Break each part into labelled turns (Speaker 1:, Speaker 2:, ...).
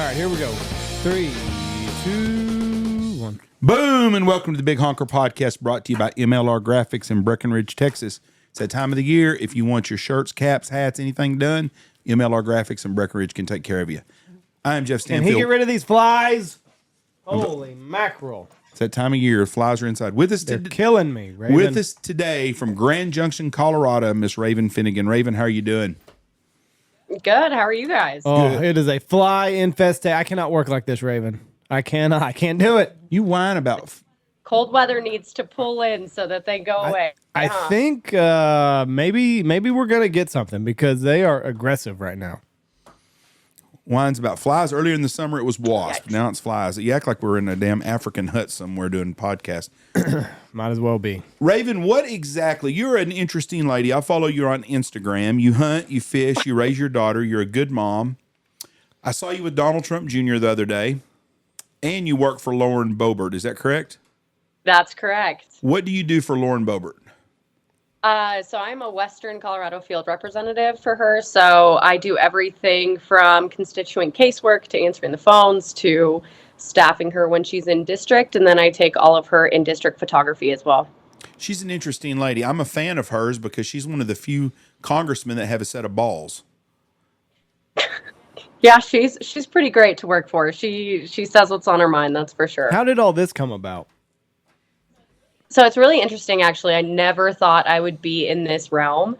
Speaker 1: right, here we go. 3, 2, 1.
Speaker 2: Boom, and welcome to the Big Honker Podcast, brought to you by MLR Graphics in Breckenridge, Texas. It's that time of the year. If you want your shirts, caps, hats, anything done, MLR Graphics in Breckenridge can take care of you. I'm Jeff
Speaker 1: Can
Speaker 2: Stanfield.
Speaker 1: he get rid of these flies? Holy mackerel.
Speaker 2: It's that time of year. Flies are inside. With us,
Speaker 1: They're killing me, Raven.
Speaker 2: with us today from Grand Junction, Colorado, Miss Raven Finegan. Raven, how are you doing?
Speaker 3: Good. How are you guys?
Speaker 1: Oh, it is a fly infestation. I cannot work like this, Raven. I cannot. I can't do it.
Speaker 2: You whine about...
Speaker 3: Cold weather needs to pull in so that they go away.
Speaker 1: I think maybe we're going to get something because they are aggressive right now.
Speaker 2: Whines about flies. Earlier in the summer, it was wasp.
Speaker 3: Yikes.
Speaker 2: Now it's flies. You act like we're in a damn African hut somewhere doing podcast.
Speaker 1: Might as well be.
Speaker 2: Raven, what exactly? You're an interesting lady. I follow you on Instagram. You hunt, you fish, you raise your daughter. You're a good mom. I saw you with Donald Trump Jr. the other day, and you work for Lauren Boebert. Is that correct?
Speaker 3: That's correct.
Speaker 2: What do you do for Lauren Boebert?
Speaker 3: So I'm a Western Colorado field representative for her. So I do everything from constituent casework to answering the phones to staffing her when she's in district. And then I take all of her in-district photography as well.
Speaker 2: She's an interesting lady. I'm a fan of hers because she's one of the few congressmen that have a set of balls.
Speaker 3: Yeah, she's pretty great to work for. She says what's on her mind, that's for sure.
Speaker 1: How did all this come about?
Speaker 3: So it's really interesting, actually. I never thought I would be in this realm.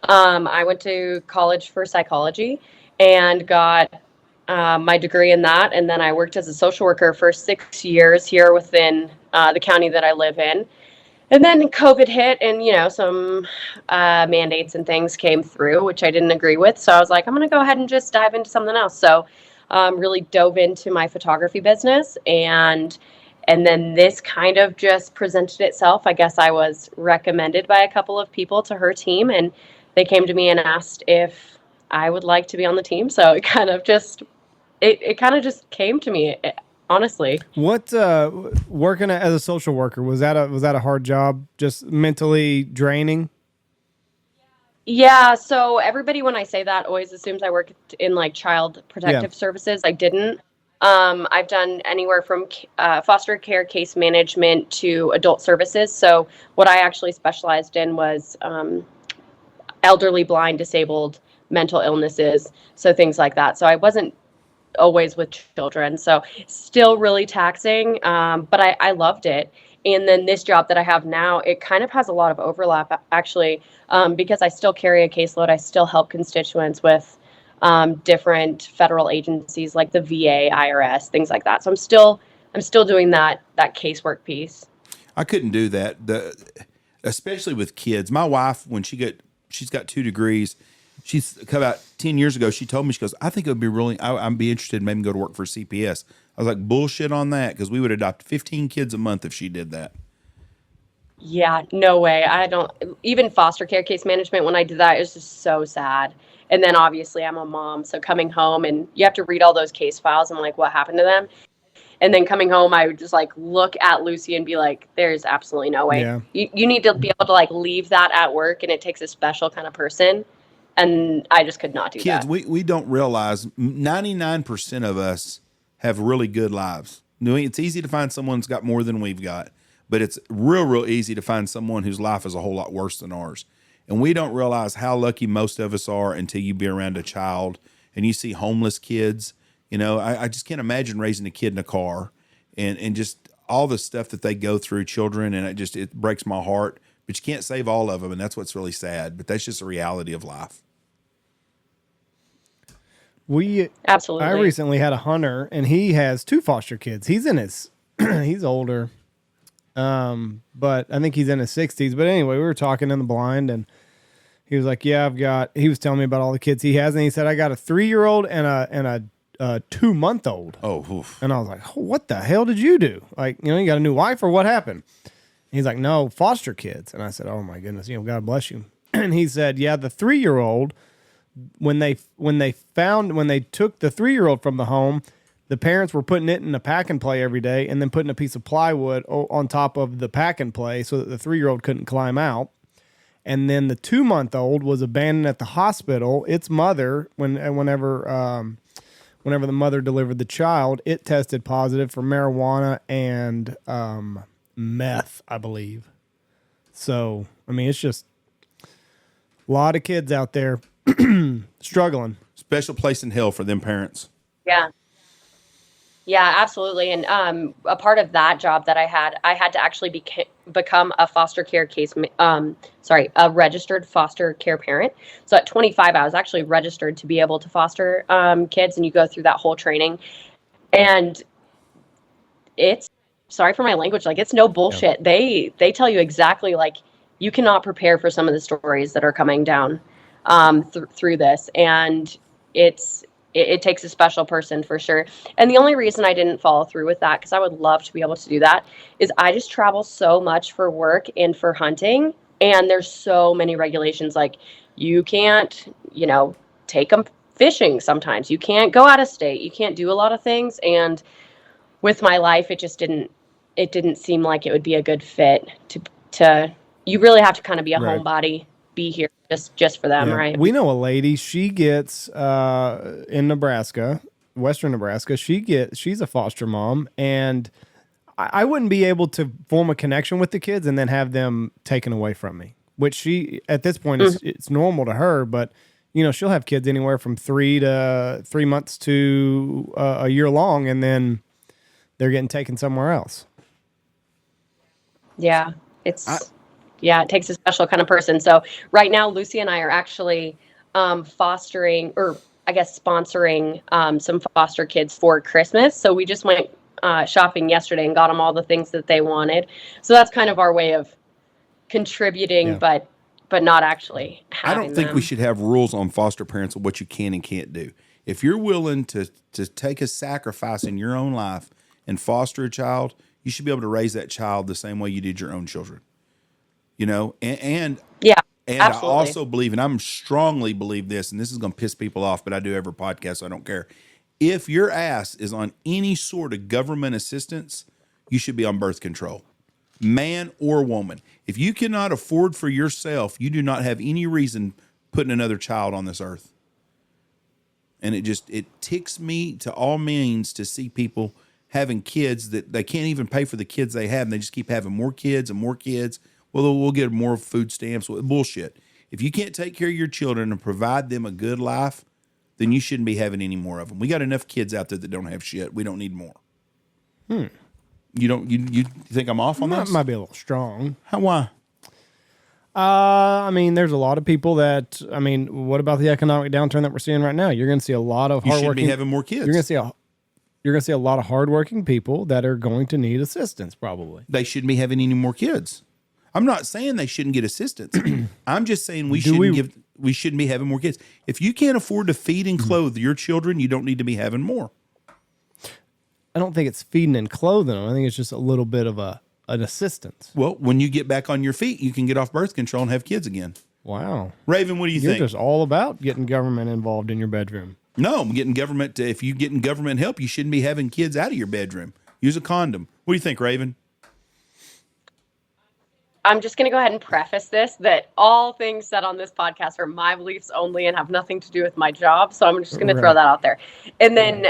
Speaker 3: I went to college for psychology and got my degree in that. And then I worked as a social worker for 6 years here within the county that I live in. And then COVID hit and, some mandates and things came through, which I didn't agree with. So I was like, I'm going to go ahead and just dive into something else. So really dove into my photography business and then this kind of just presented itself. I guess I was recommended by a couple of people to her team, and they came to me and asked if I would like to be on the team. So it kind of just came to me, honestly.
Speaker 1: What working as a social worker, was that a hard job? Just mentally draining?
Speaker 3: Yeah, so everybody when I say that always assumes I work in like child protective services. I didn't. I've done anywhere from foster care case management to adult services. So what I actually specialized in was elderly, blind, disabled, mental illnesses, so things like that. So I wasn't always with children. So still really taxing, but I loved it. And then this job that I have now, it kind of has a lot of overlap, actually, because I still carry a caseload. I still help constituents with different federal agencies like the VA, IRS, things like that. So I'm still doing that casework piece.
Speaker 2: I couldn't do that. Especially with kids. My wife, when she's got 2 degrees. She's about 10 years ago. She told me, she goes, I think it would be I'd be interested in maybe go to work for CPS. I was like, bullshit on that, because we would adopt 15 kids a month if she did that.
Speaker 3: Yeah, no way. I don't even foster care case management. When I did that, it was just so sad. And then obviously I'm a mom, so coming home and you have to read all those case files and like what happened to them. And then coming home, I would just like look at Lucy and be like, there's absolutely no way.
Speaker 1: Yeah.
Speaker 3: You need to be able to like leave that at work, and it takes a special kind of person. And I just could not do that.
Speaker 2: Kids, we don't realize 99% of us have really good lives. It's easy to find someone who's got more than we've got, but it's real easy to find someone whose life is a whole lot worse than ours. And we don't realize how lucky most of us are until you be around a child and you see homeless kids. I just can't imagine raising a kid in a car and just all the stuff that they go through, children, and it breaks my heart. But you can't save all of them, and that's what's really sad. But that's just a reality of life.
Speaker 3: Absolutely.
Speaker 1: I recently had a hunter, and he has 2 foster kids. He's he's older, but I think he's in his 60s. But anyway, we were talking in the blind, and he was like, "Yeah, he was telling me about all the kids he has, and he said I got a 3-year-old and a 2-month-old."
Speaker 2: Oh, oof.
Speaker 1: And I was like, oh, "What the hell did you do? Like, you got a new wife or what happened?" He's like, "No, foster kids." And I said, "Oh my goodness, God bless you." And he said, "Yeah, the 3-year-old." When they took the 3-year-old from the home, the parents were putting it in a pack and play every day and then putting a piece of plywood on top of the pack and play so that the 3-year-old couldn't climb out. And then the 2-month-old was abandoned at the hospital. Its mother, whenever whenever the mother delivered the child, it tested positive for marijuana and meth, I believe. So, I mean, it's just a lot of kids out there struggling.
Speaker 2: Special place in hell for them parents.
Speaker 3: Yeah. Yeah, absolutely. And a part of that job that I had to actually become a foster care a registered foster care parent. So at 25, I was actually registered to be able to foster kids, and you go through that whole training. And it's, sorry for my language, like it's no bullshit. Yeah. They tell you exactly, like, you cannot prepare for some of the stories that are coming down through this, and it takes a special person for sure. And the only reason I didn't follow through with that, because I would love to be able to do that, is I just travel so much for work and for hunting, and there's so many regulations. Like, you can't, take them fishing sometimes. You can't go out of state. You can't do a lot of things. And with my life, it didn't seem like it would be a good fit to you really have to kind of be a homebody, be here just for them, right?
Speaker 1: We know a lady, she gets in Nebraska, western Nebraska, she's a foster mom, and I wouldn't be able to form a connection with the kids and then have them taken away from me, which she, at this point, it's normal to her, but she'll have kids anywhere from 3 months to a year long, and then they're getting taken somewhere else.
Speaker 3: Yeah, it takes a special kind of person. So right now, Lucy and I are actually fostering, or I guess sponsoring some foster kids for Christmas. So we just went shopping yesterday and got them all the things that they wanted. So that's kind of our way of contributing, but not actually having
Speaker 2: I don't think
Speaker 3: them.
Speaker 2: we should have rules on foster parents of what you can and can't do. If you're willing to take a sacrifice in your own life and foster a child, you should be able to raise that child the same way you did your own children. And
Speaker 3: yeah,
Speaker 2: and
Speaker 3: absolutely.
Speaker 2: I also believe, and I'm strongly believe this, and this is going to piss people off, but I do every podcast, so I don't care. If your ass is on any sort of government assistance, you should be on birth control, man or woman. If you cannot afford for yourself, you do not have any reason putting another child on this earth. And it ticks me to all means to see people having kids that they can't even pay for the kids they have, and they just keep having more kids and more kids. Well, we'll get more food stamps. Bullshit. If you can't take care of your children and provide them a good life, then you shouldn't be having any more of them. We got enough kids out there that don't have shit. We don't need more. You think I'm off on this?
Speaker 1: That might be a little strong.
Speaker 2: Why?
Speaker 1: I mean, there's a lot of people that, what about the economic downturn that we're seeing right now? You're going to see a lot of hardworking.
Speaker 2: You should be having more kids.
Speaker 1: You're going to see a lot of hardworking people that are going to need assistance, probably.
Speaker 2: They shouldn't be having any more kids. I'm not saying they shouldn't get assistance. I'm just saying we shouldn't be having more kids. If you can't afford to feed and clothe your children, you don't need to be having more.
Speaker 1: I don't think it's feeding and clothing them. I think it's just a little bit of an assistance.
Speaker 2: Well, when you get back on your feet, you can get off birth control and have kids again.
Speaker 1: Wow.
Speaker 2: Raven, what do you think?
Speaker 1: You're just all about getting government involved in your bedroom.
Speaker 2: No, I'm getting government. If you're getting government help, you shouldn't be having kids out of your bedroom. Use a condom. What do you think, Raven?
Speaker 3: I'm just going to go ahead and preface this that all things said on this podcast are my beliefs only and have nothing to do with my job. So I'm just going to throw that out there. And then,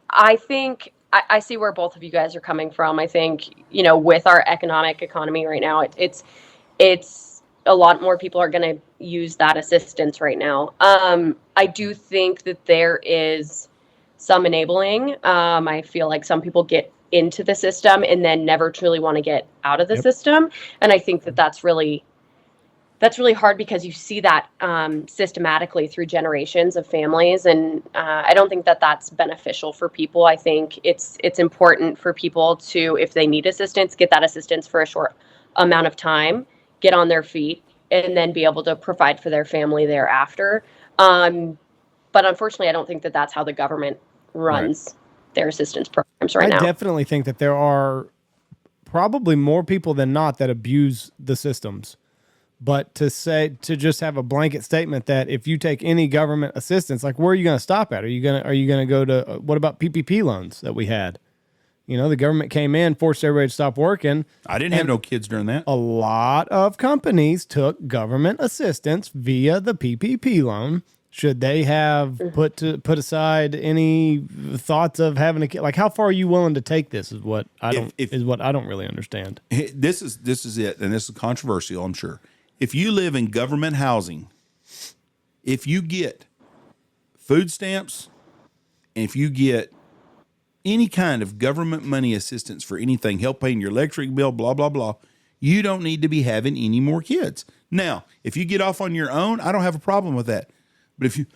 Speaker 3: I think I see where both of you guys are coming from. I think, with our economy right now, it's a lot more people are going to use that assistance right now. I do think that there is some enabling. I feel like some people get into the system and then never truly want to get out of the system. And I think that that's really hard because you see that systematically through generations of families. And I don't think that that's beneficial for people. I think it's important for people to, if they need assistance, get that assistance for a short amount of time, get on their feet, and then be able to provide for their family thereafter. But unfortunately, I don't think that that's how the government runs their assistance programs right now.
Speaker 1: I definitely think that there are probably more people than not that abuse the systems. But to just have a blanket statement that if you take any government assistance, like, where are you going to stop at? Are you going to go to, what about PPP loans that we had? The government came in, forced everybody to stop working.
Speaker 2: I didn't have no kids during that.
Speaker 1: A lot of companies took government assistance via the PPP loan, should they have put aside any thoughts of having a kid? Like, how far are you willing to take this? Is what I don't really understand.
Speaker 2: This is it, and this is controversial, I'm sure. If you live in government housing, if you get food stamps, and if you get any kind of government money assistance for anything, help paying your electric bill, blah, blah, blah, you don't need to be having any more kids. Now, if you get off on your own, I don't have a problem with that. But if you,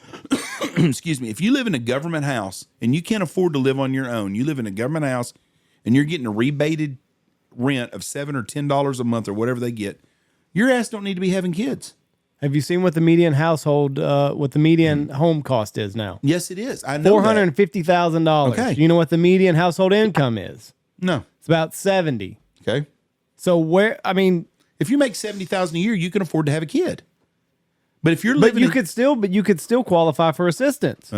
Speaker 2: excuse me, if you live in a government house and you can't afford to live on your own, you live in a government house and you're getting a rebated rent of $7 or $10 a month or whatever they get, your ass don't need to be having kids.
Speaker 1: Have you seen what the median household, what the median home cost is now?
Speaker 2: Yes, it is. I know
Speaker 1: $450,000.
Speaker 2: Okay.
Speaker 1: You know what the median household income is?
Speaker 2: No.
Speaker 1: It's about 70.
Speaker 2: Okay.
Speaker 1: So
Speaker 2: if you make $70,000 a year, you can afford to have a kid. But if you're living,
Speaker 1: you could still qualify for assistance.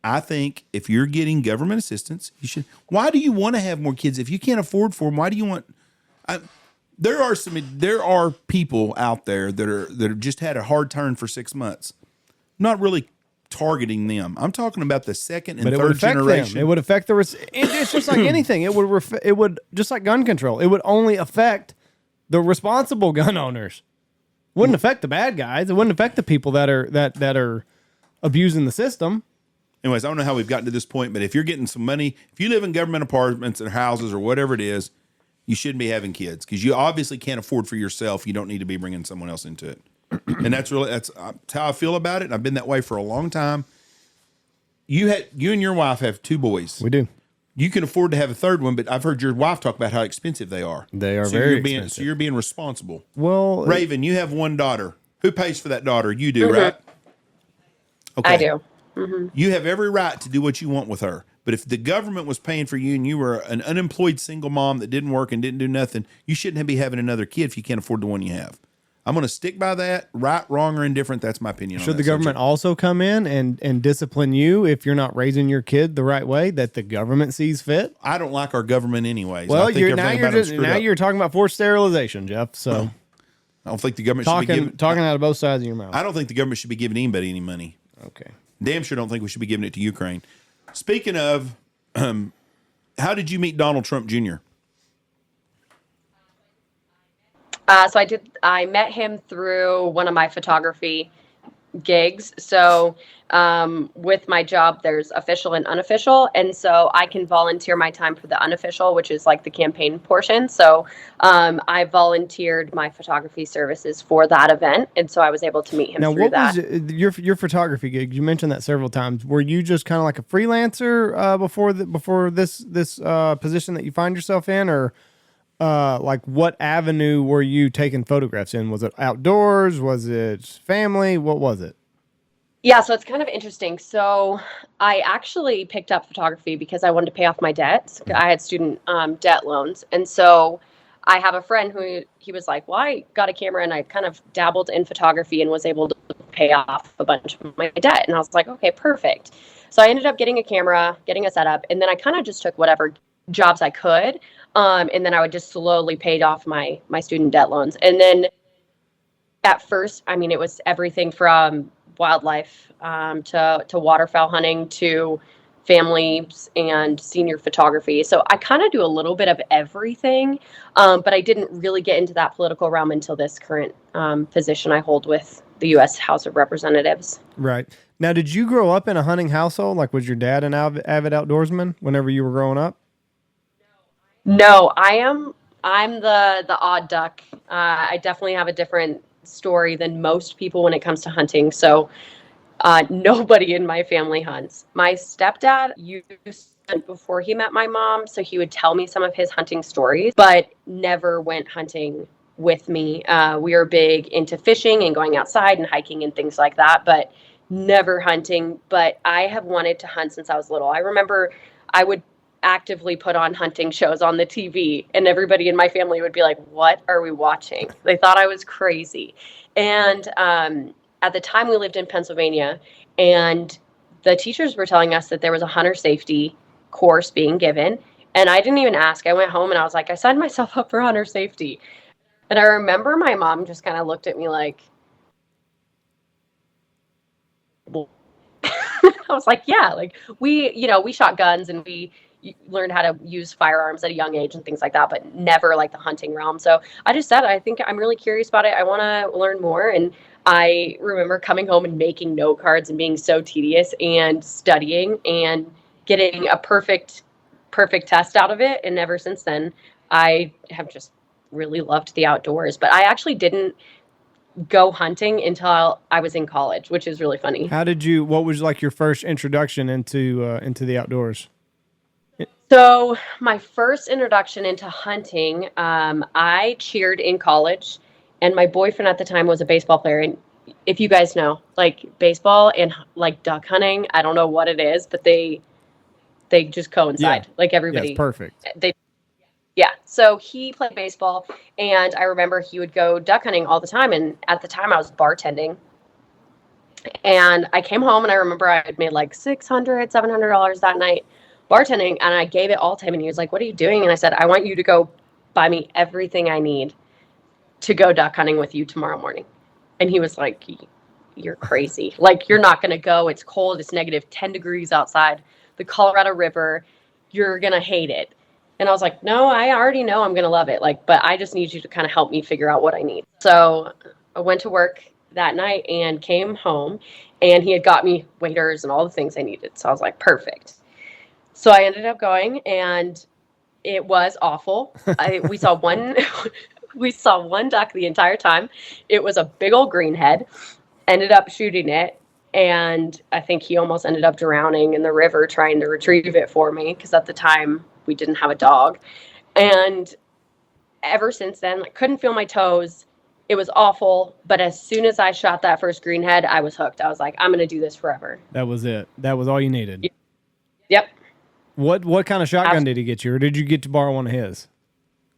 Speaker 2: I think if you're getting government assistance, you should. Why do you want to have more kids if you can't afford for them? Why do you want? There are people out there that have just had a hard turn for 6 months. I'm not really targeting them. I'm talking about the second and third generation.
Speaker 1: Them. It would affect it's just like anything. It would just like gun control. It would only affect the responsible gun owners. It wouldn't affect the bad guys. It wouldn't affect the people that are abusing the system.
Speaker 2: Anyways, I don't know how we've gotten to this point, but if you're getting some money, if you live in government apartments or houses or whatever it is, you shouldn't be having kids because you obviously can't afford for yourself. You don't need to be bringing someone else into it. And that's how I feel about it. And I've been that way for a long time. You and your wife have 2 boys.
Speaker 1: We do.
Speaker 2: You can afford to have a third one, but I've heard your wife talk about how expensive they are.
Speaker 1: They are very expensive.
Speaker 2: So you're being responsible.
Speaker 1: Well,
Speaker 2: Raven, you have 1 daughter. Who pays for that daughter? You do, right? Okay.
Speaker 3: I do. Mm-hmm.
Speaker 2: You have every right to do what you want with her. But if the government was paying for you and you were an unemployed single mom that didn't work and didn't do nothing, you shouldn't be having another kid if you can't afford the one you have. I'm going to stick by that. Right, wrong, or indifferent, that's my opinion.
Speaker 1: Should the government also come in and discipline you if you're not raising your kid the right way that the government sees fit?
Speaker 2: I don't like our government anyways.
Speaker 1: Well, you're talking about forced sterilization, Jeff. So
Speaker 2: I don't think the government should be
Speaker 1: talking out of both sides of your mouth.
Speaker 2: I don't think the government should be giving anybody any money.
Speaker 1: Okay.
Speaker 2: Damn sure don't think we should be giving it to Ukraine. Speaking of, how did you meet Donald Trump Jr.?
Speaker 3: I met him through one of my photography gigs. So with my job, there's official and unofficial. And so I can volunteer my time for the unofficial, which is like the campaign portion. So I volunteered my photography services for that event. And so I was able to meet him through that. Now, what
Speaker 1: was your photography gig? You mentioned that several times. Were you just kind of like a freelancer before this position that you find yourself in, or like what avenue were you taking photographs in? Was it outdoors? Was it family? What was it?
Speaker 3: Yeah, so it's kind of interesting. So I actually picked up photography because I wanted to pay off my debts. I had student debt loans. And so I have a friend who he was like, well, I got a camera and I kind of dabbled in photography and was able to pay off a bunch of my debt. And I was like, okay, perfect. So I ended up getting a camera, getting a setup, and then I kind of just took whatever jobs I could. And then I would just slowly pay off my student debt loans. And then at first, I mean, it was everything from wildlife to waterfowl hunting to families and senior photography. So I kind of do a little bit of everything, but I didn't really get into that political realm until this current position I hold with the U.S. House of Representatives.
Speaker 1: Right. Now, did you grow up in a hunting household? Like, was your dad an avid outdoorsman whenever you were growing up?
Speaker 3: No, I'm the odd duck. I definitely have a different story than most people when it comes to hunting. So nobody in my family hunts. My stepdad used to, before he met my mom, so he would tell me some of his hunting stories, but never went hunting with me. We were big into fishing and going outside and hiking and things like that, but never hunting. But I have wanted to hunt since I was little. I remember I would actively put on hunting shows on the TV, and everybody in my family would be like, what are we watching? They thought I was crazy. And at the time we lived in Pennsylvania, and the teachers were telling us that there was a hunter safety course being given. And I didn't even ask. I went home and I was like, I signed myself up for hunter safety. And I remember my mom just kind of looked at me like, I was like, yeah, like we shot guns and we learned how to use firearms at a young age and things like that, but never like the hunting realm. So I just said, I think I'm really curious about it. I want to learn more. And I remember coming home and making note cards and being so tedious and studying and getting a perfect test out of it. And ever since then, I have just really loved the outdoors. But I actually didn't go hunting until I was in college, which is really funny.
Speaker 1: What was like your first introduction into the outdoors?
Speaker 3: So my first introduction into hunting, I cheered in college, and my boyfriend at the time was a baseball player. And if you guys know, like baseball and like duck hunting, I don't know what it is, but they just coincide.
Speaker 1: Yeah.
Speaker 3: Like everybody,
Speaker 1: yeah, it's perfect.
Speaker 3: Yeah. So he played baseball, and I remember he would go duck hunting all the time. And at the time, I was bartending. And I came home, and I remember I had made like $600, $700 that night bartending, and I gave it all to him. And he was like, "What are you doing?" And I said, "I want you to go buy me everything I need to go duck hunting with you tomorrow morning." And he was like, "You're crazy. Like, you're not going to go. It's cold. It's negative 10 degrees outside the Colorado River. You're going to hate it." And I was like, "No, I already know I'm going to love it. Like, but I just need you to kind of help me figure out what I need." So I went to work that night and came home, and he had got me waiters and all the things I needed. So I was like, perfect. So I ended up going, and it was awful. We saw one duck the entire time. It was a big old greenhead. Ended up shooting it, and I think he almost ended up drowning in the river trying to retrieve it for me, because at the time we didn't have a dog. And ever since then, like, couldn't feel my toes. It was awful, but as soon as I shot that first greenhead, I was hooked. I was like, I'm going to do this forever.
Speaker 1: That was it. That was all you needed.
Speaker 3: Yep.
Speaker 1: What kind of shotgun did he get you, or did you get to borrow one of his?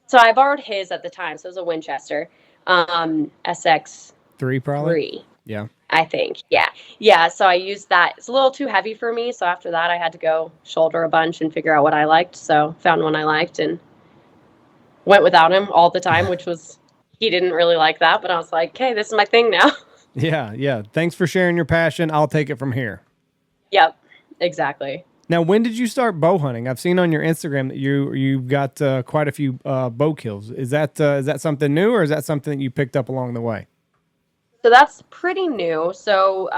Speaker 3: So I borrowed his at the time. So it was a Winchester, SX3.
Speaker 1: 3 probably? Yeah.
Speaker 3: I think. Yeah. Yeah. So I used that. It's a little too heavy for me. So after that, I had to go shoulder a bunch and figure out what I liked. So found one I liked and went without him all the time, which was, he didn't really like that. But I was like, hey, this is my thing now.
Speaker 1: Yeah. Yeah. Thanks for sharing your passion. I'll take it from here.
Speaker 3: Yep. Exactly.
Speaker 1: Now, when did you start bow hunting? I've seen on your Instagram that you've got quite a few bow kills. Is that something new, or is that something that you picked up along the way?
Speaker 3: So that's pretty new. So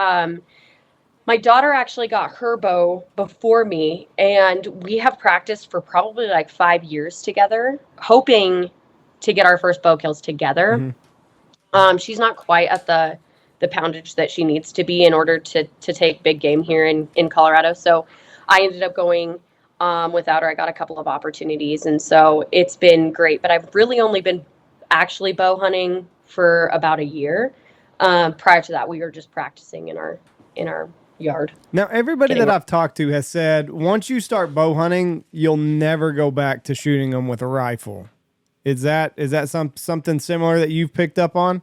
Speaker 3: my daughter actually got her bow before me, and we have practiced for probably like 5 years together, hoping to get our first bow kills together. Mm-hmm. She's not quite at the poundage that she needs to be in order to take big game here in Colorado. So I ended up going without her. I got a couple of opportunities, and so it's been great. But I've really only been actually bow hunting for about a year. Prior to that, we were just practicing in our yard.
Speaker 1: Now, everybody that I've talked to has said once you start bow hunting, you'll never go back to shooting them with a rifle. Is that something similar that you've picked up on?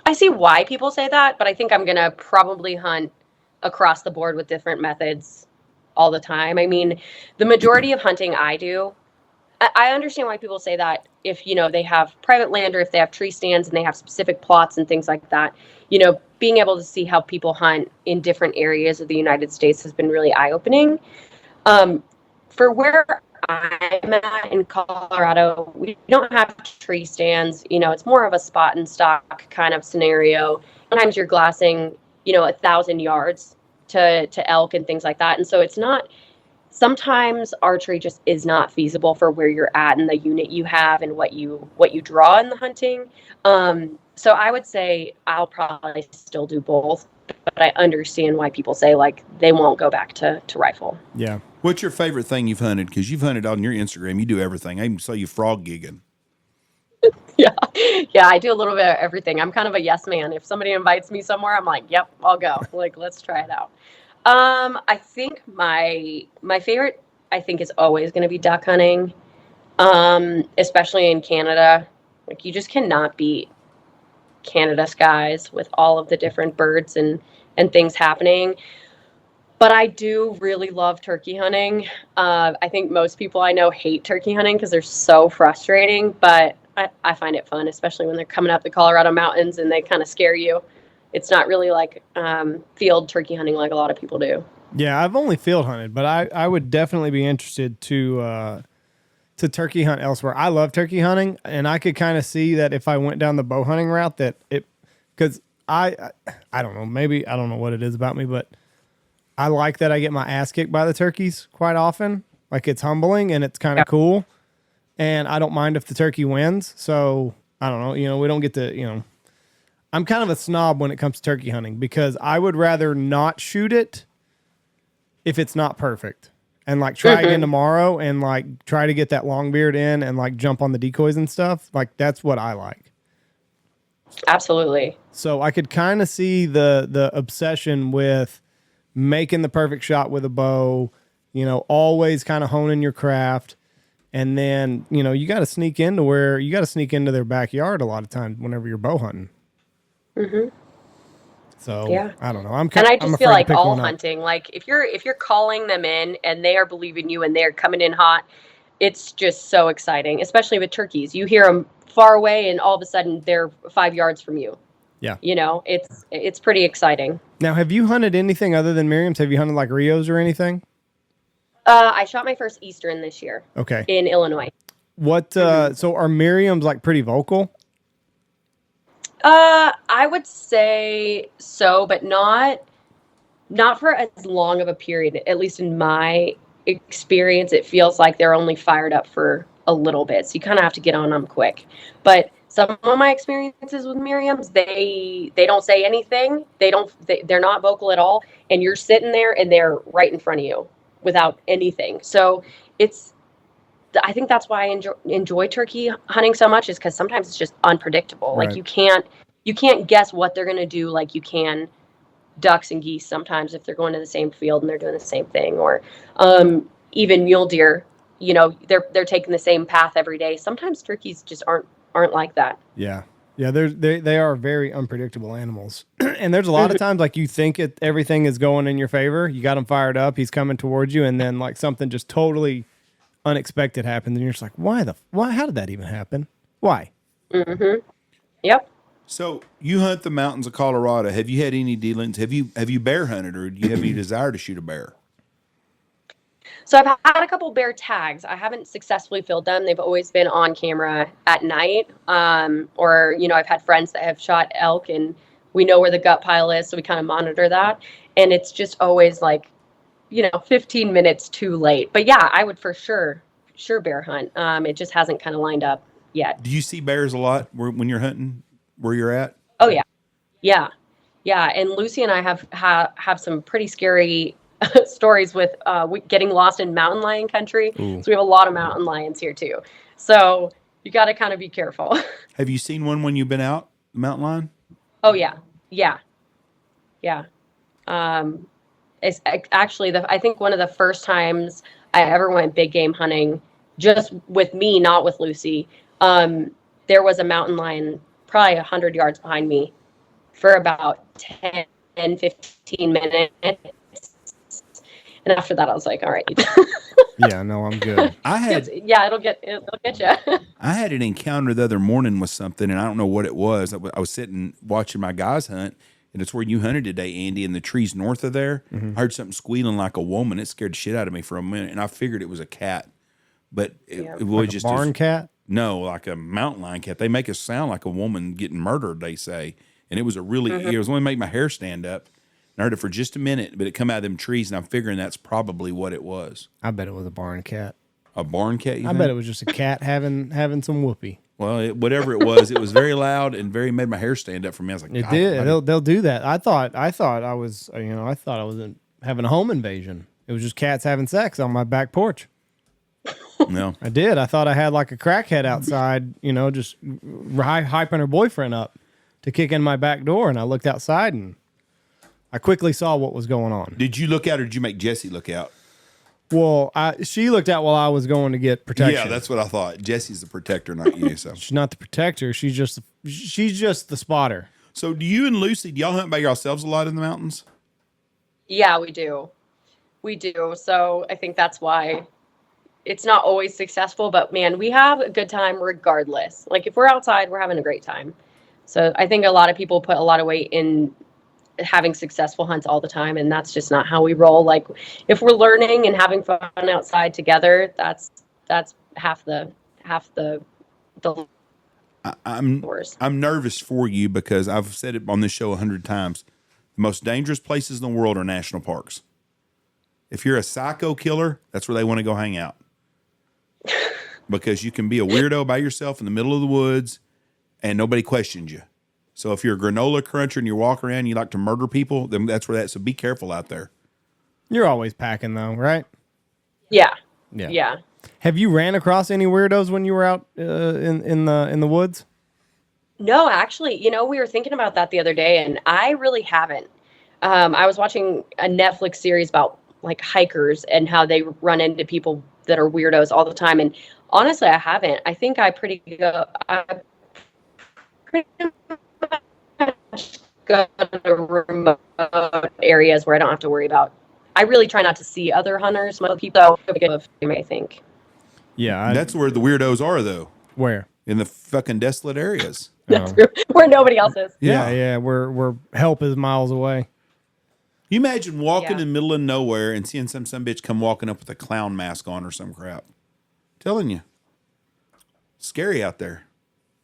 Speaker 3: I see why people say that, but I think I'm gonna probably hunt across the board with different methods all the time. I mean, the majority of hunting I do, I understand why people say that if, they have private land or if they have tree stands and they have specific plots and things like that, being able to see how people hunt in different areas of the United States has been really eye-opening. For where I'm at in Colorado, we don't have tree stands. It's more of a spot and stock kind of scenario. Sometimes you're glassing, 1,000 yards to elk and things like that. And so it's not, sometimes archery just is not feasible for where you're at and the unit you have and what you draw in the hunting. So I would say I'll probably still do both, but I understand why people say like they won't go back to rifle.
Speaker 1: Yeah.
Speaker 2: What's your favorite thing you've hunted? Because you've hunted on your Instagram. You do everything. I even saw you frog gigging.
Speaker 3: Yeah. Yeah, I do a little bit of everything. I'm kind of a yes man. If somebody invites me somewhere, I'm like, yep, I'll go. Like, let's try it out. I think my favorite, I think, is always going to be duck hunting, especially in Canada. Like, you just cannot beat Canada skies with all of the different birds and things happening. But I do really love turkey hunting. I think most people I know hate turkey hunting because they're so frustrating, but I find it fun, especially when they're coming up the Colorado mountains and they kind of scare you. It's not really like field turkey hunting like a lot of people do.
Speaker 1: Yeah, I've only field hunted, but I would definitely be interested to turkey hunt elsewhere. I love turkey hunting, and I could kind of see that if I went down the bow hunting route, that it, because I don't know, maybe I don't know what it is about me, but I like that I get my ass kicked by the turkeys quite often. Like, it's humbling and it's kind of cool, and I don't mind if the turkey wins. So I don't know, we don't get to, I'm kind of a snob when it comes to turkey hunting because I would rather not shoot it if it's not perfect, and like try again tomorrow and like try to get that long beard in and like jump on the decoys and stuff. Like, that's what I like.
Speaker 3: Absolutely.
Speaker 1: So I could kind of see the obsession with making the perfect shot with a bow, always kind of honing your craft. And then, you got to sneak into their backyard a lot of times whenever you're bow hunting.
Speaker 3: Mm-hmm.
Speaker 1: So
Speaker 3: yeah,
Speaker 1: I don't know.
Speaker 3: I just feel like all hunting, like if you're calling them in and they are believing you and they're coming in hot, it's just so exciting. Especially with turkeys, you hear them far away and all of a sudden they're 5 yards from you.
Speaker 1: Yeah,
Speaker 3: it's pretty exciting.
Speaker 1: Now, have you hunted anything other than Miriam's? Have you hunted like Rios or anything?
Speaker 3: I shot my first Eastern this year.
Speaker 1: Okay,
Speaker 3: in Illinois.
Speaker 1: What? So are Miriam's like pretty vocal?
Speaker 3: I would say so, but not for as long of a period. At least in my experience, it feels like they're only fired up for a little bit. So you kind of have to get on them quick. But some of my experiences with Miriam's, they don't say anything. They're not vocal at all. And you're sitting there and they're right in front of you without anything. So I think that's why I enjoy turkey hunting so much, is because sometimes it's just unpredictable.
Speaker 1: Right.
Speaker 3: Like you can't guess what they're going to do like you can ducks and geese sometimes if they're going to the same field and they're doing the same thing, or even mule deer, they're taking the same path every day. Sometimes turkeys just aren't like that.
Speaker 1: Yeah. Yeah, they are very unpredictable animals. And there's a lot of times like you think everything is going in your favor. You got him fired up, he's coming towards you, and then like something just totally unexpected happens, and you're just like, why? How did that even happen? Why?
Speaker 3: Mm-hmm. Yep.
Speaker 2: So you hunt the mountains of Colorado. Have you had any dealings? Have you bear hunted, or do you have any desire to shoot a bear?
Speaker 3: So I've had a couple bear tags. I haven't successfully filled them. They've always been on camera at night. Or I've had friends that have shot elk, and we know where the gut pile is, so we kind of monitor that. And it's just always like, 15 minutes too late. But yeah, I would for sure bear hunt. It just hasn't kind of lined up yet.
Speaker 2: Do you see bears a lot when you're hunting where you're at?
Speaker 3: Oh yeah. And Lucy and I have some pretty scary stories with getting lost in mountain lion country.
Speaker 2: Ooh.
Speaker 3: So we have a lot of mountain lions here too. So you got to kind of be careful.
Speaker 2: Have you seen one when you've been out, the mountain lion?
Speaker 3: Oh yeah. It's actually I think one of the first times I ever went big game hunting, just with me, not with Lucy. There was a mountain lion probably 100 yards behind me for about 10-15 minutes. And after that, I was like, all right.
Speaker 1: Yeah, no, I'm good.
Speaker 3: It'll get you.
Speaker 2: I had an encounter the other morning with something, and I don't know what it was. I was sitting watching my guys hunt, and it's where you hunted today, Andy, in the trees north of there.
Speaker 1: Mm-hmm.
Speaker 2: I heard something squealing like a woman. It scared the shit out of me for a minute, and I figured it was a cat. But it was
Speaker 1: like
Speaker 2: just
Speaker 1: a barn cat?
Speaker 2: No, like a mountain lion cat. They make it sound like a woman getting murdered, they say. And it was it was only make my hair stand up. And I heard it for just a minute, but it come out of them trees, and I'm figuring that's probably what it was.
Speaker 1: I bet it was a barn cat.
Speaker 2: A barn cat,
Speaker 1: I bet it was just a cat having some whoopee.
Speaker 2: Well, whatever it was very loud and made my hair stand up for me. I was like,
Speaker 1: it did. They'll do that. I thought I was having a home invasion. It was just cats having sex on my back porch.
Speaker 2: No,
Speaker 1: I did. I thought I had like a crackhead outside, just hyping her boyfriend up to kick in my back door. And I looked outside and I quickly saw what was going on.
Speaker 2: Did you look out, or did you make Jessie look out?
Speaker 1: Well, she looked out while I was going to get protection.
Speaker 2: Yeah, that's what I thought. Jessie's the protector, not you. So
Speaker 1: she's not the protector. She's just the spotter.
Speaker 2: So do you and Lucy, do y'all hunt by yourselves a lot in the mountains?
Speaker 3: Yeah, we do. So I think that's why it's not always successful, but man, we have a good time regardless. Like if we're outside, we're having a great time. So I think a lot of people put a lot of weight in having successful hunts all the time, and that's just not how we roll. Like if we're learning and having fun outside together, that's half the doors.
Speaker 2: I'm nervous for you because I've said it on this show 100 times. The most dangerous places in the world are national parks. If you're a psycho killer, that's where they want to go hang out. Because you can be a weirdo by yourself in the middle of the woods and nobody questions you. So if you're a granola cruncher and you walk around and you like to murder people, then that's where that. So be careful out there.
Speaker 1: You're always packing though, right?
Speaker 3: Yeah.
Speaker 1: Yeah.
Speaker 3: Yeah.
Speaker 1: Have you ran across any weirdos when you were out in the woods?
Speaker 3: No, actually, we were thinking about that the other day, and I really haven't. I was watching a Netflix series about like hikers and how they run into people that are weirdos all the time. And honestly, I haven't. I think I pretty much go to remote areas where I don't have to worry about. I really try not to see other hunters. Most people, I think.
Speaker 1: Yeah,
Speaker 2: That's where the weirdos are, though.
Speaker 1: Where?
Speaker 2: In the fucking desolate areas.
Speaker 3: That's true. Where nobody else is.
Speaker 1: Yeah. Where help is miles away.
Speaker 2: You imagine walking in the middle of nowhere and seeing some bitch come walking up with a clown mask on or some crap. Telling you. Scary out there.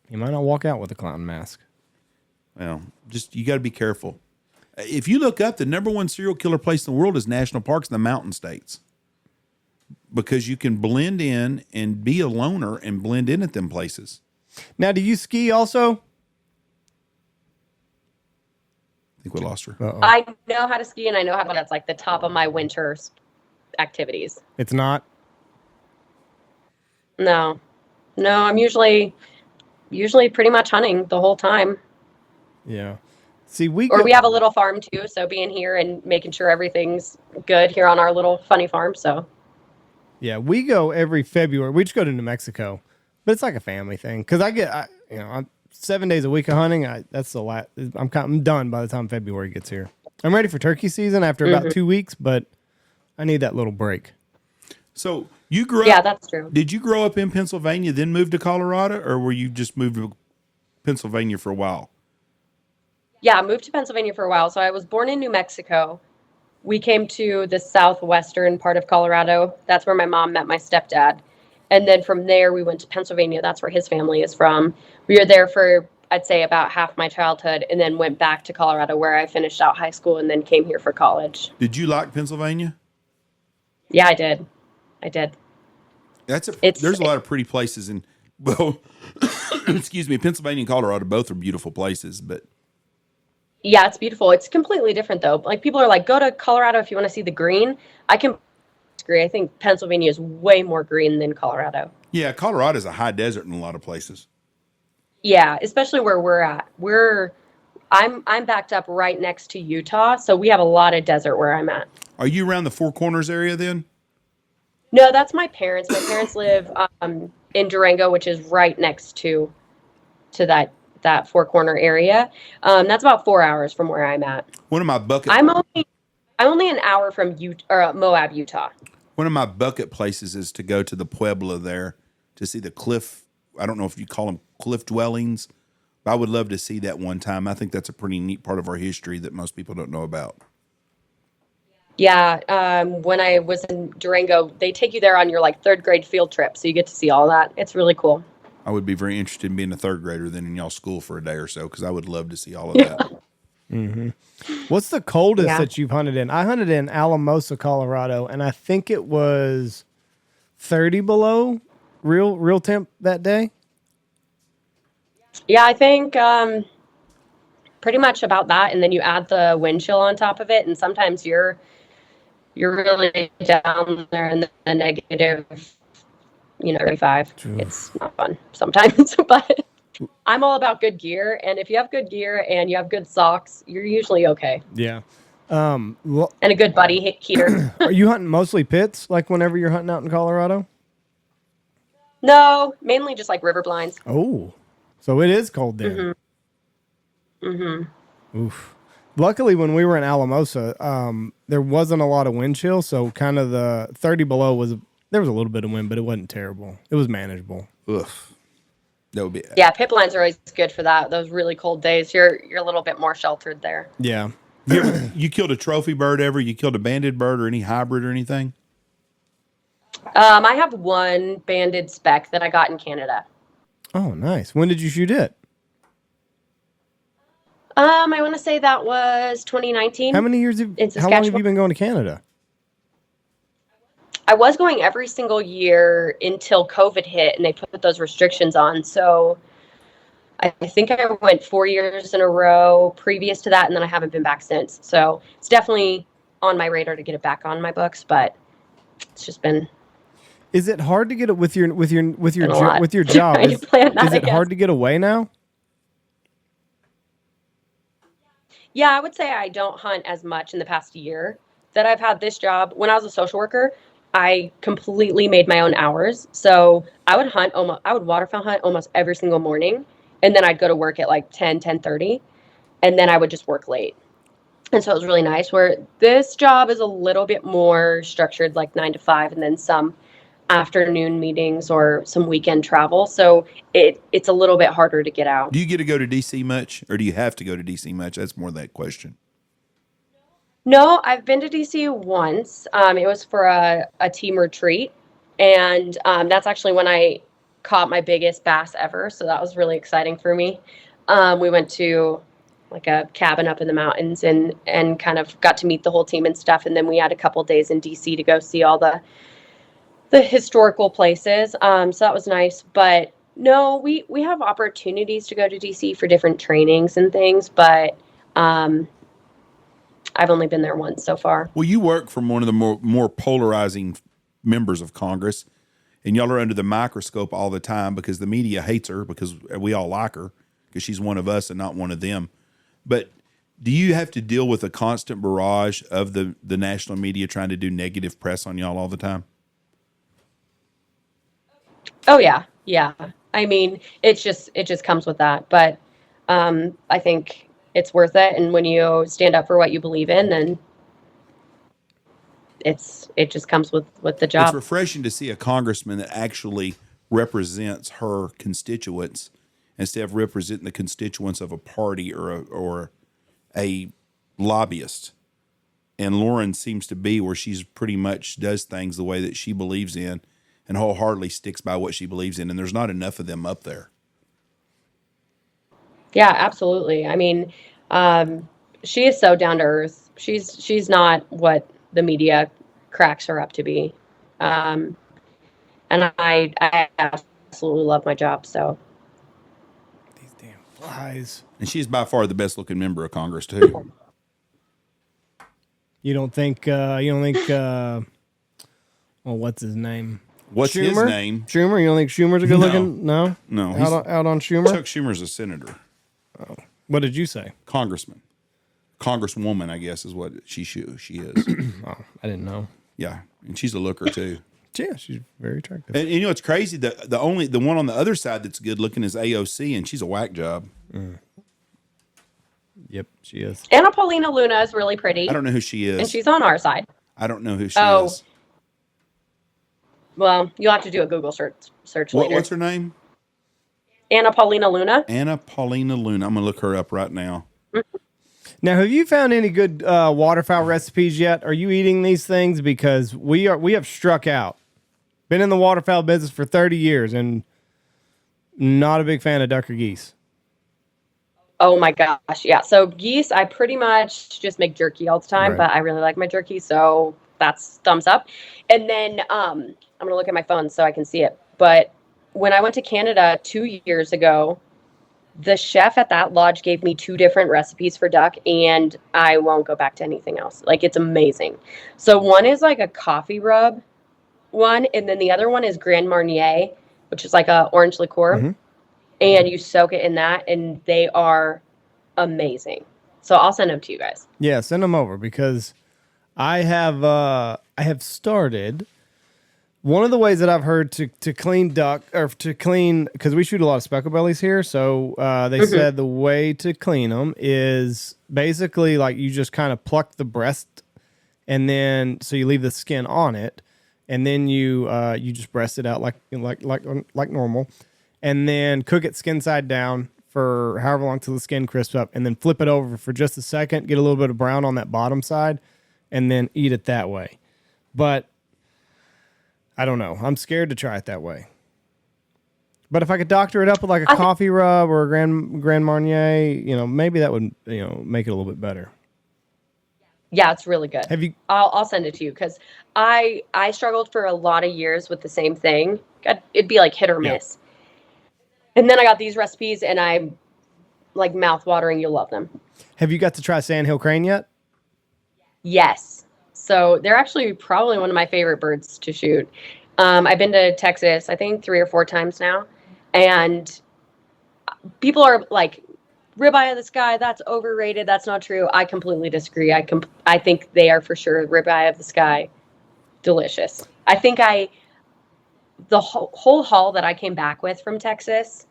Speaker 1: You might not walk out with a clown mask.
Speaker 2: Well, just you got to be careful. If you look up, the number one serial killer place in the world is national parks in the mountain states. Because you can blend in and be a loner and blend in at them places.
Speaker 1: Now, do you ski also?
Speaker 2: I think we lost her.
Speaker 1: Uh-oh.
Speaker 3: I know how to ski, and I know how that's like the top of my winter activities.
Speaker 1: It's not?
Speaker 3: No, I'm usually pretty much hunting the whole time.
Speaker 1: Yeah. See, we
Speaker 3: have a little farm too, so being here and making sure everything's good here on our little funny farm. So
Speaker 1: yeah, we go every February. We just go to New Mexico, but it's like a family thing because I'm 7 days a week of hunting. That's the last. I'm done by the time February gets here. I'm ready for turkey season after about 2 weeks, but I need that little break.
Speaker 2: So you grew up.
Speaker 3: Yeah, that's true.
Speaker 2: Did you grow up in Pennsylvania, then move to Colorado, or were you just moved to Pennsylvania for a while?
Speaker 3: Yeah, I moved to Pennsylvania for a while. So I was born in New Mexico. We came to the southwestern part of Colorado. That's where my mom met my stepdad. And then from there, we went to Pennsylvania. That's where his family is from. We were there for, I'd say, about half my childhood, and then went back to Colorado where I finished out high school and then came here for college.
Speaker 2: Did you like Pennsylvania?
Speaker 3: Yeah, I did.
Speaker 2: There's a lot of pretty places in, well, excuse me, Pennsylvania and Colorado both are beautiful places, but.
Speaker 3: Yeah, it's beautiful. It's completely different though. Like people are like, go to Colorado if you want to see the green. I can agree. I think Pennsylvania is way more green than Colorado.
Speaker 2: Yeah, Colorado is a high desert in a lot of places.
Speaker 3: Yeah, especially where we're at. I'm backed up right next to Utah, so we have a lot of desert where I'm at.
Speaker 2: Are you around the Four Corners area then?
Speaker 3: No, that's my parents. My parents live in Durango, which is right next to that Four Corner area. That's about 4 hours from where I'm at.
Speaker 2: One of my bucket.
Speaker 3: I'm only an hour from Moab, Utah.
Speaker 2: One of my bucket places is to go to the Pueblo there to see the cliff. I don't know if you call them cliff dwellings, but I would love to see that one time. I think that's a pretty neat part of our history that most people don't know about.
Speaker 3: Yeah, when I was in Durango, they take you there on your like third grade field trip, so you get to see all that. It's really cool.
Speaker 2: I would be very interested in being a third grader then in y'all's school for a day or so because I would love to see all of that.
Speaker 1: Mm-hmm. What's the coldest that you've hunted in? I hunted in Alamosa, Colorado, and I think it was 30 below real temp that day.
Speaker 3: Yeah, I think pretty much about that, and then you add the wind chill on top of it, and sometimes you're really down there in the negative, 35. It's not fun sometimes, but I'm all about good gear, and if you have good gear and you have good socks, you're usually okay.
Speaker 1: Yeah.
Speaker 3: And a good buddy heater.
Speaker 1: Are you hunting mostly pits, like whenever you're hunting out in Colorado?
Speaker 3: No, mainly just like river blinds.
Speaker 1: Oh, so it is cold there. Oof. Luckily, when we were in Alamosa, there wasn't a lot of wind chill, so kind of the 30 below there was a little bit of wind, but it wasn't terrible. It was manageable.
Speaker 2: Ugh. That would be.
Speaker 3: Yeah, pip lines are always good for that. Those really cold days, you're a little bit more sheltered there.
Speaker 1: Yeah.
Speaker 2: You killed a trophy bird ever? You killed a banded bird or any hybrid or anything?
Speaker 3: I have one banded speck that I got in Canada.
Speaker 1: Oh, nice. When did you shoot it?
Speaker 3: I want to say that was 2019.
Speaker 1: How many years
Speaker 3: in
Speaker 1: how long have
Speaker 3: Saskatchewan.
Speaker 1: you been going to Canada?
Speaker 3: I was going every single year until COVID hit and they put those restrictions on. So I think I went 4 years in a row previous to that, and then I haven't been back since. So it's definitely on my radar to get it back on my books, but it's just been.
Speaker 1: Is it hard to get it with your
Speaker 3: Been a lot.
Speaker 1: job?
Speaker 3: Trying to plan that,
Speaker 1: Is it
Speaker 3: I
Speaker 1: hard
Speaker 3: guess.
Speaker 1: to get away now?
Speaker 3: Yeah, I would say I don't hunt as much in the past year that I've had this job. When I was a social worker, I completely made my own hours. So I would I would waterfowl hunt almost every single morning. And then I'd go to work at like 10:30, and then I would just work late. And so it was really nice, where this job is a little bit more structured, like 9 to 5, and then some afternoon meetings or some weekend travel. So it's a little bit harder to get out.
Speaker 2: Do you get to go to DC much, or do you have to go to DC much? That's more that question.
Speaker 3: No, I've been to DC once. It was for a team retreat, and that's actually when I caught my biggest bass ever. So that was really exciting for me. We went to like a cabin up in the mountains and kind of got to meet the whole team and stuff. And then we had a couple days in DC to go see all the historical places. So that was nice. But no, we have opportunities to go to DC for different trainings and things, but I've only been there once so far.
Speaker 2: Well, you work from one of the more polarizing members of Congress, and y'all are under the microscope all the time because the media hates her because we all like her because she's one of us and not one of them. But do you have to deal with a constant barrage of the national media trying to do negative press on y'all all the time?
Speaker 3: Oh yeah. Yeah. I mean, it just comes with that. But I think it's worth it. And when you stand up for what you believe in, then it just comes with the job.
Speaker 2: It's refreshing to see a congressman that actually represents her constituents instead of representing the constituents of a party or a lobbyist. And Lauren seems to be where she's pretty much does things the way that she believes in and wholeheartedly sticks by what she believes in. And there's not enough of them up there.
Speaker 3: Yeah, absolutely. I mean, she is so down to earth. She's not what the media cracks her up to be. And I absolutely love my job. So
Speaker 1: These damn flies.
Speaker 2: And she's by far the best looking member of Congress too.
Speaker 1: You don't think well, what's his name?
Speaker 2: What's his name?
Speaker 1: Schumer? You don't think Schumer's a good looking? No?
Speaker 2: No.
Speaker 1: Out on Schumer?
Speaker 2: Chuck Schumer's a senator.
Speaker 1: Oh. What did you say?
Speaker 2: Congressman. Congresswoman, I guess, is what she is.
Speaker 1: Oh, I didn't know.
Speaker 2: Yeah. And she's a looker too.
Speaker 1: Yeah, she's very attractive.
Speaker 2: And you know, it's crazy. The one on the other side that's good looking is AOC, and she's a whack job.
Speaker 1: Yep, she is.
Speaker 3: Anna Paulina Luna is really pretty.
Speaker 2: I don't know who she is.
Speaker 3: And she's on our side.
Speaker 2: I don't know who she is.
Speaker 3: Well, you'll have to do a Google search later.
Speaker 2: What's her name?
Speaker 3: Anna Paulina Luna.
Speaker 2: Anna Paulina Luna. I'm going to look her up right now.
Speaker 1: Now, have you found any good waterfowl recipes yet? Are you eating these things? Because we have struck out. Been in the waterfowl business for 30 years and not a big fan of duck or geese.
Speaker 3: Oh my gosh. Yeah. So geese, I pretty much just make jerky all the time,
Speaker 1: Right.
Speaker 3: but I really like my jerky. So that's thumbs up. And then I'm going to look at my phone so I can see it. But when I went to Canada 2 years ago, the chef at that lodge gave me 2 different recipes for duck, and I won't go back to anything else. Like, it's amazing. So one is like a coffee rub one, and then the other one is Grand Marnier, which is like a orange liqueur.
Speaker 1: Mm-hmm.
Speaker 3: And you soak it in that, and they are amazing. So I'll send them to you guys.
Speaker 1: Yeah, send them over because I have started. One of the ways that I've heard to clean duck or to clean, because we shoot a lot of speckle bellies here, so they said the way to clean them is basically like you just kind of pluck the breast, and then so you leave the skin on it, and then you just breast it out like normal, and then cook it skin side down for however long till the skin crisps up, and then flip it over for just a second, get a little bit of brown on that bottom side, and then eat it that way. But I don't know. I'm scared to try it that way. But if I could doctor it up with like a coffee rub or a Grand Marnier, maybe that would, make it a little bit better.
Speaker 3: Yeah, it's really good.
Speaker 1: Have you?
Speaker 3: I'll send it to you because I struggled for a lot of years with the same thing. It'd be like hit or miss. And then I got these recipes and I'm like mouth watering. You'll love them.
Speaker 1: Have you got to try sandhill crane yet?
Speaker 3: Yes. So they're actually probably one of my favorite birds to shoot. I've been to Texas, I think 3 or 4 times now. And people are like, ribeye of the sky, that's overrated. That's not true. I completely disagree. I think they are for sure ribeye of the sky. Delicious. I think the whole haul that I came back with from Texas,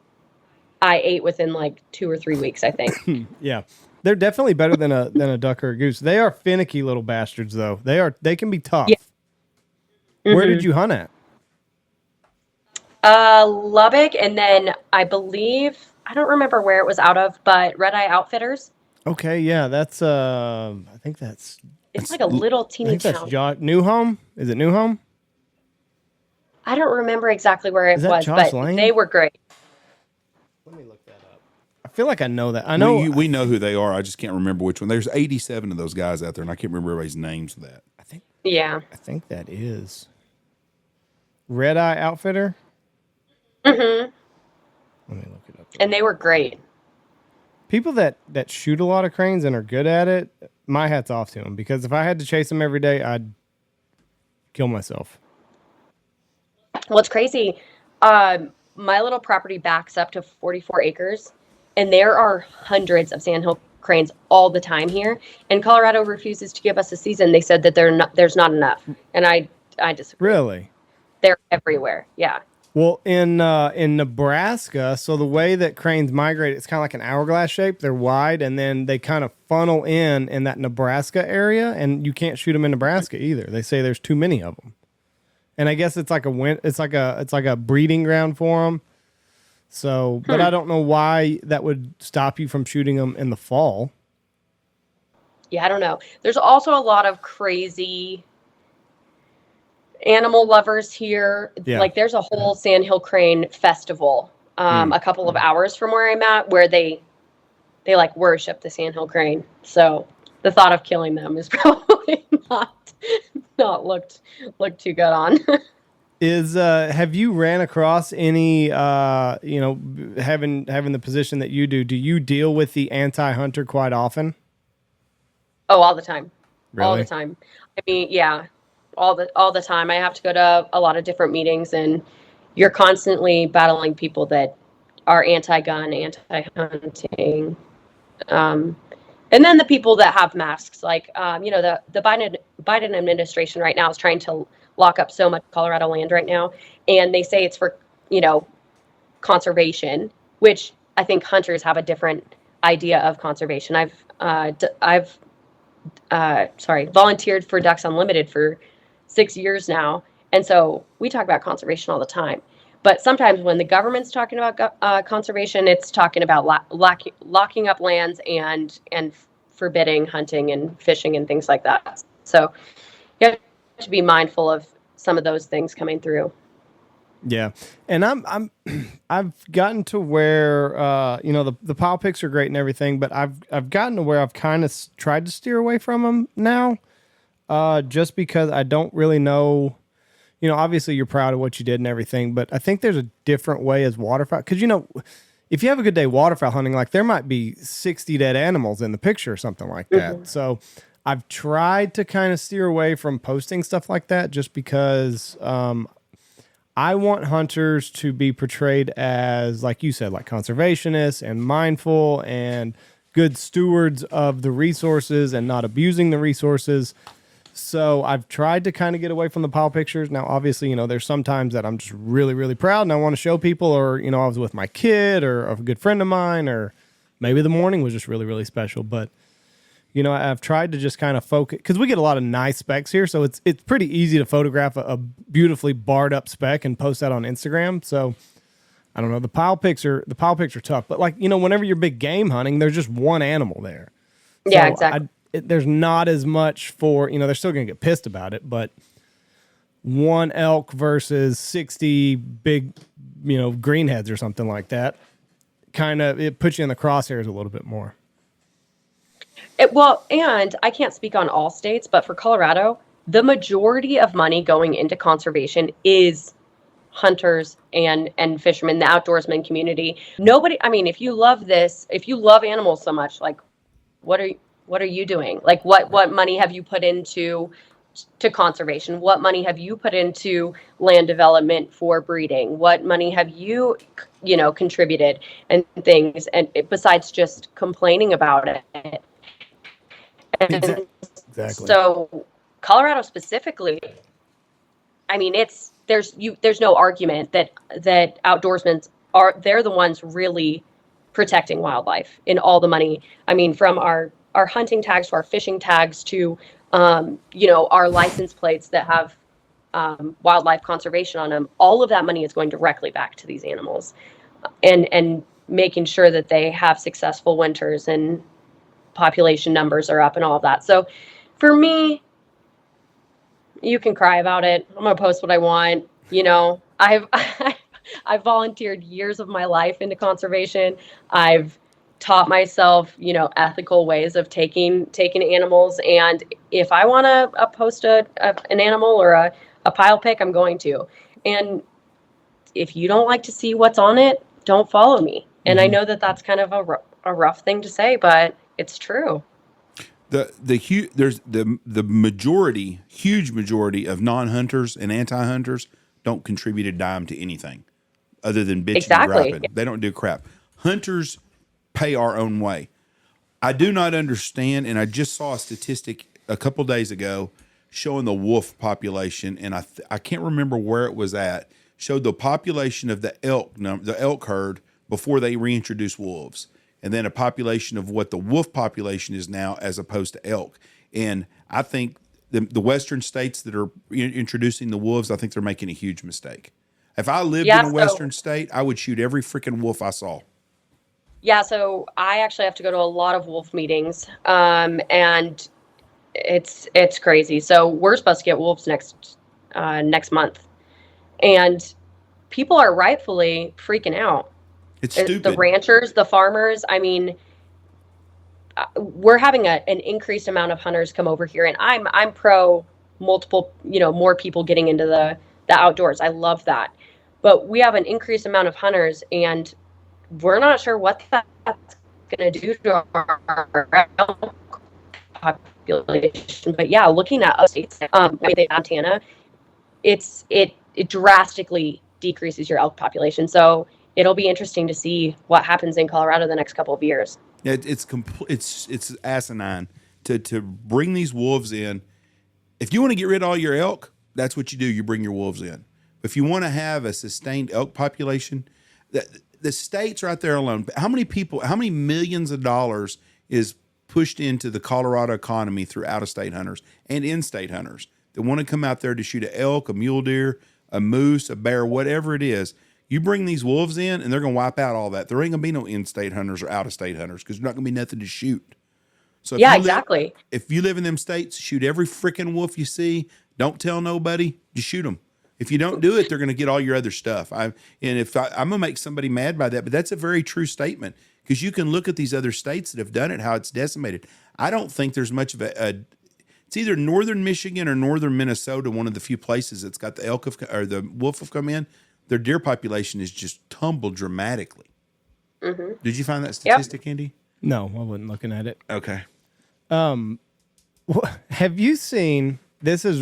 Speaker 3: I ate within like 2 or 3 weeks, I think.
Speaker 1: Yeah. They're definitely better than a duck or a goose. They are finicky little bastards though. They can be tough. Yeah. Mm-hmm. Where did you hunt at?
Speaker 3: Lubbock, and then I don't remember where it was out of, but Red Eye Outfitters.
Speaker 1: Okay, yeah, that's I think
Speaker 3: it's like a little teeny town.
Speaker 1: That's New Home? Is it New Home?
Speaker 3: I don't remember exactly where it was, but they were great.
Speaker 1: Let me look that up. I feel like I know that. I know
Speaker 2: we know who they are. I just can't remember which one. There's 87 of those guys out there, and I can't remember everybody's names of that.
Speaker 1: I think that is Red Eye Outfitter.
Speaker 3: Mm-hmm.
Speaker 1: Let me look it up.
Speaker 3: And they were great.
Speaker 1: People that shoot a lot of cranes and are good at it, my hat's off to them, because if I had to chase them every day, I'd kill myself.
Speaker 3: Well, it's crazy. My little property backs up to 44 acres, and there are hundreds of sandhill cranes all the time here. And Colorado refuses to give us a season. They said that there's not enough, and I disagree.
Speaker 1: Really?
Speaker 3: They're everywhere. Yeah.
Speaker 1: Well, in Nebraska, so the way that cranes migrate, it's kind of like an hourglass shape. They're wide, and then they kind of funnel in that Nebraska area, and you can't shoot them in Nebraska either. They say there's too many of them, and I guess it's like a breeding ground for them. So, but I don't know why that would stop you from shooting them in the fall.
Speaker 3: Yeah, I don't know. There's also a lot of crazy animal lovers here. Yeah. Like there's a whole sandhill crane festival a couple of hours from where I'm at, where they like worship the sandhill crane. So the thought of killing them is probably not looked too good on.
Speaker 1: Have you ran across any having the position that you do you deal with the anti-hunter quite often?
Speaker 3: Oh, all the time.
Speaker 1: Really?
Speaker 3: All the time. I mean, yeah. All the time. I have to go to a lot of different meetings, and you're constantly battling people that are anti-gun, anti-hunting. And then the people that have masks, like, the Biden administration right now is trying to lock up so much Colorado land right now. And they say it's for, conservation, which I think hunters have a different idea of conservation. I've volunteered for Ducks Unlimited for 6 years now. And so we talk about conservation all the time. But sometimes when the government's talking about conservation, it's talking about locking up lands and forbidding hunting and fishing and things like that. So you have to be mindful of some of those things coming through.
Speaker 1: Yeah. And I've gotten to where, the pile picks are great and everything, but I've gotten to where I've kind of tried to steer away from them now. Just because I don't really know, obviously you're proud of what you did and everything, but I think there's a different way as waterfowl. Because, if you have a good day waterfowl hunting, like there might be 60 dead animals in the picture or something like that. Mm-hmm. So I've tried to kind of steer away from posting stuff like that just because I want hunters to be portrayed as, like you said, like conservationists and mindful and good stewards of the resources and not abusing the resources. So I've tried to kind of get away from the pile pictures. Now, obviously, there's some times that I'm just really, really proud and I want to show people, or, I was with my kid or a good friend of mine, or maybe the morning was just really, really special. But, I've tried to just kind of focus, because we get a lot of nice specs here. So it's pretty easy to photograph a beautifully barred up spec and post that on Instagram. So I don't know. The pile picks are tough, but like, whenever you're big game hunting, there's just one animal there.
Speaker 3: Yeah,
Speaker 1: So
Speaker 3: exactly.
Speaker 1: there's not as much for, they're still going to get pissed about it, but one elk versus 60 big, greenheads or something like that, it puts you in the crosshairs a little bit more.
Speaker 3: Well, and I can't speak on all states, but for Colorado, the majority of money going into conservation is hunters and fishermen, the outdoorsman community. Nobody, I mean, if you love animals so much, like what are you doing? Like what money have you put into conservation? What money have you put into land development for breeding? What money have you contributed and things, and besides just complaining about it? And
Speaker 1: Exactly.
Speaker 3: so Colorado specifically, I mean, there's no argument that outdoorsmen they're the ones really protecting wildlife in all the money. I mean, from our hunting tags to our fishing tags to our license plates that have wildlife conservation on them. All of that money is going directly back to these animals, and making sure that they have successful winters and population numbers are up and all of that. So for me, you can cry about it. I'm going to post what I want. I've volunteered years of my life into conservation. I've taught myself, ethical ways of taking animals. And if I want to post an animal or a pile pick, I'm going to. And if you don't like to see what's on it, don't follow me. And I know that that's kind of a rough thing to say, but it's true.
Speaker 2: There's the majority, huge majority of non-hunters and anti-hunters don't contribute a dime to anything other than bitching and griping. They don't do crap. Hunters pay our own way. I do not understand, and I just saw a statistic a couple days ago showing the wolf population, and I can't remember where it was at. Showed the population of the elk herd before they reintroduced wolves, and then a population of what the wolf population is now as opposed to elk. And I think the western states that are introducing the wolves, I think they're making a huge mistake. If I lived in a western state, I would shoot every freaking wolf I saw.
Speaker 3: Yeah, so I actually have to go to a lot of wolf meetings, and it's crazy. So we're supposed to get wolves next month, and people are rightfully freaking out.
Speaker 2: It's stupid.
Speaker 3: The ranchers, the farmers. I mean, we're having an increased amount of hunters come over here, and I'm pro multiple, more people getting into the outdoors. I love that, but we have an increased amount of hunters, and we're not sure what that's going to do to our elk population. But yeah, looking at other states, Montana, it drastically decreases your elk population. So it'll be interesting to see what happens in Colorado the next couple of years.
Speaker 2: Yeah, it's asinine to bring these wolves in. If you want to get rid of all your elk, that's what you do. You bring your wolves in. If you want to have a sustained elk population, the states right there alone, how many millions of dollars is pushed into the Colorado economy through out-of-state hunters and in-state hunters that want to come out there to shoot an elk, a mule deer, a moose, a bear, whatever it is. You bring these wolves in, and they're going to wipe out all that. There ain't going to be no in-state hunters or out-of-state hunters because there's not going to be nothing to shoot. So
Speaker 3: exactly.
Speaker 2: If you live in them states, shoot every freaking wolf you see. Don't tell nobody. Just shoot them. If you don't do it, they're going to get all your other stuff. I'm going to make somebody mad by that, but that's a very true statement because you can look at these other states that have done it, how it's decimated. I don't think there's much of it's either northern Michigan or northern Minnesota, one of the few places that's got the the wolf have come in. Their deer population is just tumbled dramatically. Mm-hmm. Did you find that statistic, Andy?
Speaker 1: No, I wasn't looking at it.
Speaker 2: Okay.
Speaker 1: Have you seen, this is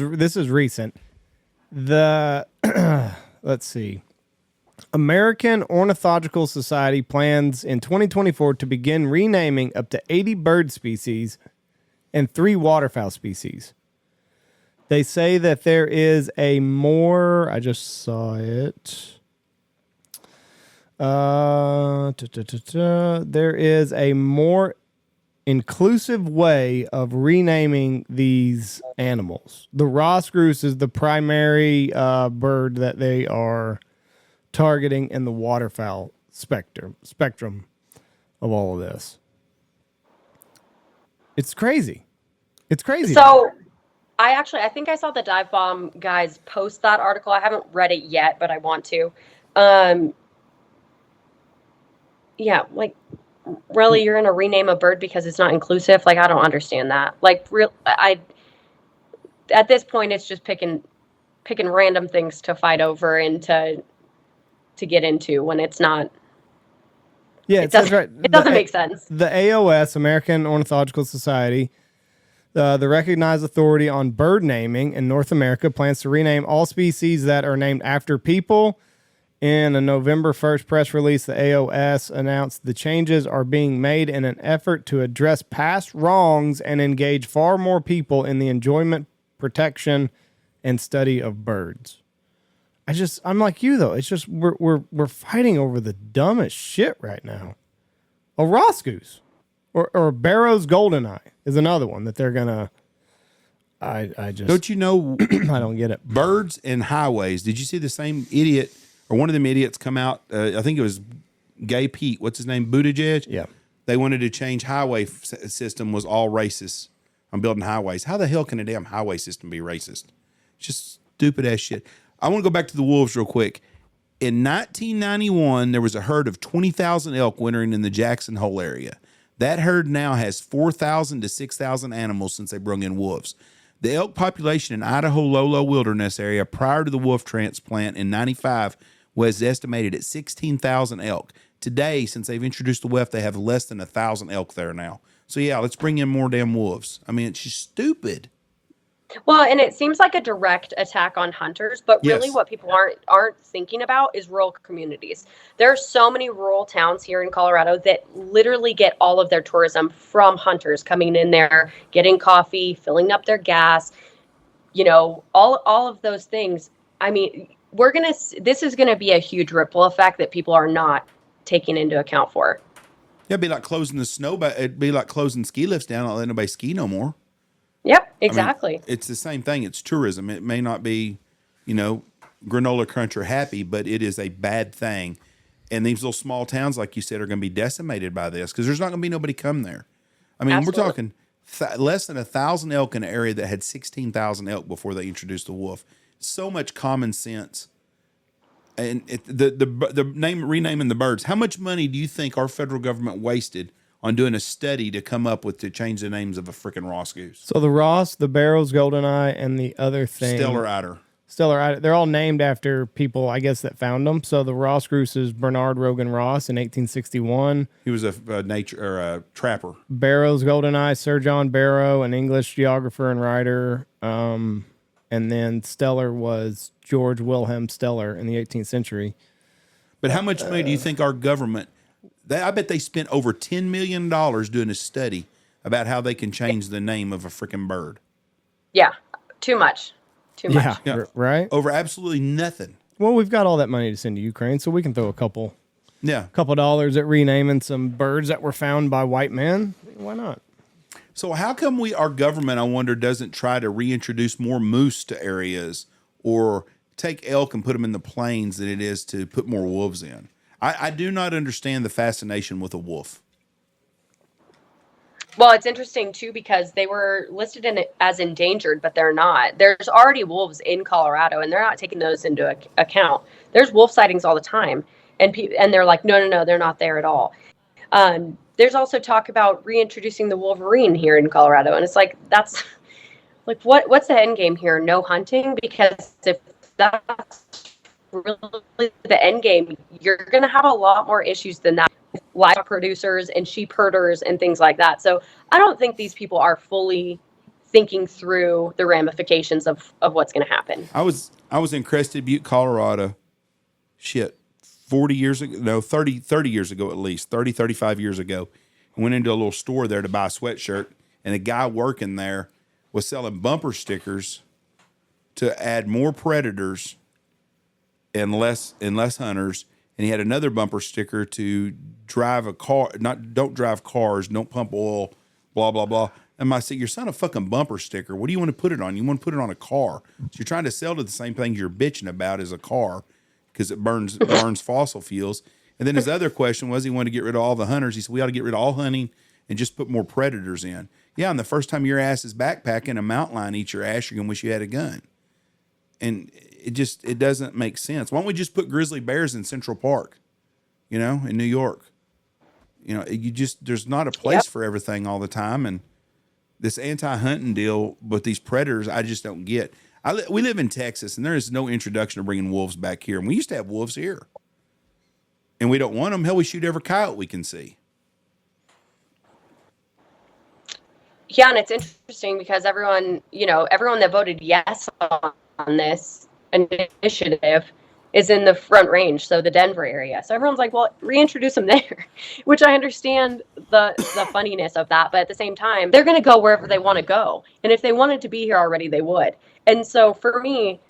Speaker 1: recent, the let's see, American Ornithological Society plans in 2024 to begin renaming up to 80 bird species and 3 waterfowl species. They say that there is a more, I just saw it. There is a more inclusive way of renaming these animals. The Ross Grouse is the primary bird that they are targeting, and the waterfowl spectrum of all of this. It's crazy. It's crazy.
Speaker 3: So I think I saw the dive bomb guys post that article. I haven't read it yet, but I want to. Yeah, like really, you're gonna rename a bird because it's not inclusive? Like, I don't understand that. Like, at this point, it's just picking random things to fight over and to get into when it's not.
Speaker 1: Yeah, it says right.
Speaker 3: It doesn't make sense.
Speaker 1: The AOS, American Ornithological Society, the recognized authority on bird naming in North America, plans to rename all species that are named after people. In a November 1st press release, the AOS announced the changes are being made in an effort to address past wrongs and engage far more people in the enjoyment, protection, and study of birds. I'm like you though. It's just we're fighting over the dumbest shit right now. A Roscoe's or Barrow's Goldeneye is another one that they're gonna. I just
Speaker 2: don't you know?
Speaker 1: I don't get it.
Speaker 2: Birds and highways. Did you see the same idiot or one of them idiots come out? I think it was Gay Pete. What's his name? Buttigieg.
Speaker 1: Yeah.
Speaker 2: They wanted to change highway system was all racist on building highways. How the hell can a damn highway system be racist? It's just stupid ass shit. I want to go back to the wolves real quick. In 1991, there was a herd of 20,000 elk wintering in the Jackson Hole area. That herd now has 4,000 to 6,000 animals since they brought in wolves. The elk population in Idaho Lolo Wilderness area prior to the wolf transplant in 95 was estimated at 16,000 elk. Today, since they've introduced the wolf, they have less than 1,000 elk there now. So yeah, let's bring in more damn wolves. I mean, it's just stupid.
Speaker 3: Well, and it seems like a direct attack on hunters, but really
Speaker 2: Yes.
Speaker 3: what people aren't thinking about is rural communities. There are so many rural towns here in Colorado that literally get all of their tourism from hunters coming in there, getting coffee, filling up their gas, all of those things. I mean, this is gonna be a huge ripple effect that people are not taking into account for.
Speaker 2: Yeah, it'd be like closing the snow, but it'd be like closing ski lifts down, not letting nobody ski no more.
Speaker 3: Yep, exactly.
Speaker 2: I mean, it's the same thing. It's tourism. It may not be, granola crunch or happy, but it is a bad thing. And these little small towns, like you said, are going to be decimated by this because there's not going to be nobody come there. I mean,
Speaker 3: Absolutely.
Speaker 2: we're talking less than 1,000 elk in an area that had 16,000 elk before they introduced the wolf. So much common sense. And renaming the birds. How much money do you think our federal government wasted on doing a study to come up with to change the names of a freaking Roscoe's?
Speaker 1: So the Ross, the Barrow's Goldeneye, and the other thing,
Speaker 2: Stellar Eider.
Speaker 1: They're all named after people, I guess, that found them. So the Ross Goose is Bernard Rogan Ross in 1861.
Speaker 2: He was a trapper.
Speaker 1: Barrow's Goldeneye, Sir John Barrow, an English geographer and writer. And then Steller was George Wilhelm Steller in the 18th century.
Speaker 2: But how much money do you think our government? I bet they spent over $10 million doing a study about how they can change the name of a freaking bird.
Speaker 3: Yeah, too much.
Speaker 1: Yeah, right?
Speaker 2: Over absolutely nothing.
Speaker 1: Well, we've got all that money to send to Ukraine, so we can throw a couple dollars at renaming some birds that were found by white men. Why not?
Speaker 2: So how come our government, I wonder, doesn't try to reintroduce more moose to areas or take elk and put them in the plains than it is to put more wolves in? I do not understand the fascination with a wolf.
Speaker 3: Well, it's interesting, too, because they were listed as endangered, but they're not. There's already wolves in Colorado, and they're not taking those into account. There's wolf sightings all the time, and they're like, no, they're not there at all. There's also talk about reintroducing the wolverine here in Colorado, and it's like, that's like, what's the end game here? No hunting? Because if that's really the end game, you're going to have a lot more issues than that. Livestock producers and sheep herders and things like that. So I don't think these people are fully thinking through the ramifications of what's going to happen.
Speaker 2: I was in Crested Butte, Colorado. 40 years ago, no, 30 years ago at least, 35 years ago. I went into a little store there to buy a sweatshirt, and a guy working there was selling bumper stickers to add more predators and less hunters. And he had another bumper sticker to drive a car, don't drive cars, don't pump oil, blah, blah, blah. And I said, you're selling a fucking bumper sticker. What do you want to put it on? You want to put it on a car. So you're trying to sell to the same thing you're bitching about as a car. because it burns fossil fuels. And then his other question was he wanted to get rid of all the hunters. He said we ought to get rid of all hunting and just put more predators in. Yeah, and the first time your ass is backpacking, a mountain lion eats your ass, you're gonna wish you had a gun. And it doesn't make sense. Why don't we just put grizzly bears in Central Park, in New York? There's not a place for everything all the time. And this anti-hunting deal with these predators, I just don't get. We live in Texas, and there is no introduction of bringing wolves back here. And we used to have wolves here. And we don't want them. Hell, we shoot every coyote we can see.
Speaker 3: Yeah, and it's interesting because everyone that voted yes on this initiative is in the Front Range, so the Denver area. So everyone's like, well, reintroduce them there, which I understand the funniness of that. But at the same time, they're going to go wherever they want to go. And if they wanted to be here already, they would. And so for me,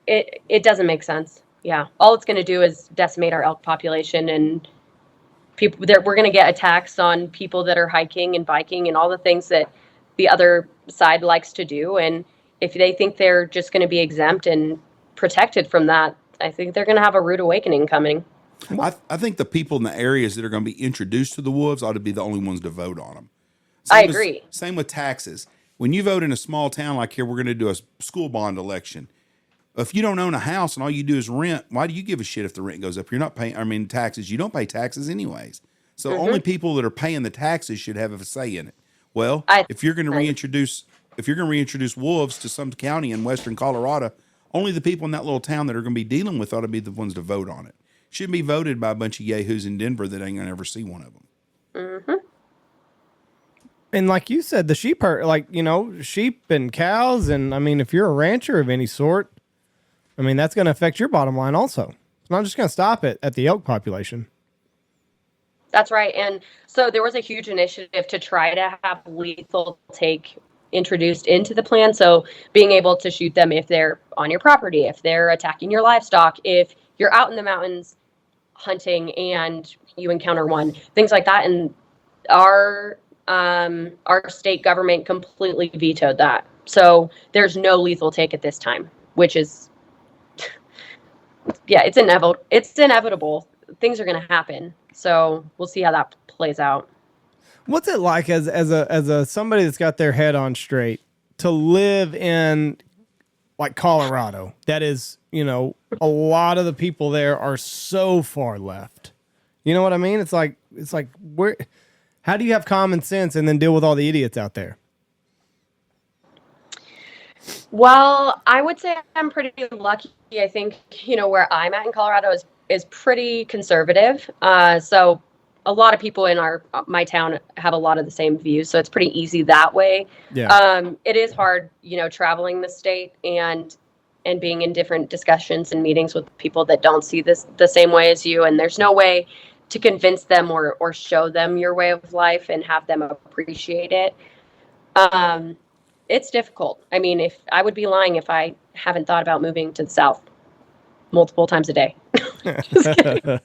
Speaker 3: it doesn't make sense. Yeah. All it's going to do is decimate our elk population, and we're going to get a tax on people that are hiking and biking and all the things that the other side likes to do. And if they think they're just going to be exempt and protected from that, I think they're going to have a rude awakening coming.
Speaker 2: I think the people in the areas that are going to be introduced to the wolves ought to be the only ones to vote on them.
Speaker 3: I agree.
Speaker 2: Same with taxes. When you vote in a small town like here, we're going to do a school bond election. If you don't own a house and all you do is rent, why do you give a shit if the rent goes up? You're not paying, taxes. You don't pay taxes anyways. So only people that are paying the taxes should have a say in it. Well, if you're going to reintroduce wolves to some county in western Colorado, only the people in that little town that are going to be dealing with ought to be the ones to vote on it. Shouldn't be voted by a bunch of yahoos in Denver that ain't going to ever see one of them.
Speaker 3: Mm-hmm.
Speaker 1: And like you said, the sheep are sheep and cows. And if you're a rancher of any sort, that's going to affect your bottom line also. It's not just going to stop it at the elk population.
Speaker 3: That's right. And so there was a huge initiative to try to have lethal take introduced into the plan. So being able to shoot them if they're on your property, if they're attacking your livestock, if you're out in the mountains hunting and you encounter one, things like that. And our state government completely vetoed that. So there's no lethal take at this time, which is, it's inevitable. Things are going to happen. So we'll see how that plays out.
Speaker 1: What's it like as a somebody that's got their head on straight to live in like Colorado? That is, a lot of the people there are so far left. You know what I mean? It's like how do you have common sense and then deal with all the idiots out there?
Speaker 3: Well, I would say I'm pretty lucky. I think, where I'm at in Colorado is pretty conservative. So a lot of people in my town have a lot of the same views. So it's pretty easy that way.
Speaker 1: Yeah.
Speaker 3: It is hard, traveling the state and being in different discussions and meetings with people that don't see this the same way as you. And there's no way to convince them or show them your way of life and have them appreciate it. It's difficult. If I would be lying if I haven't thought about moving to the South multiple times a day. Just kidding.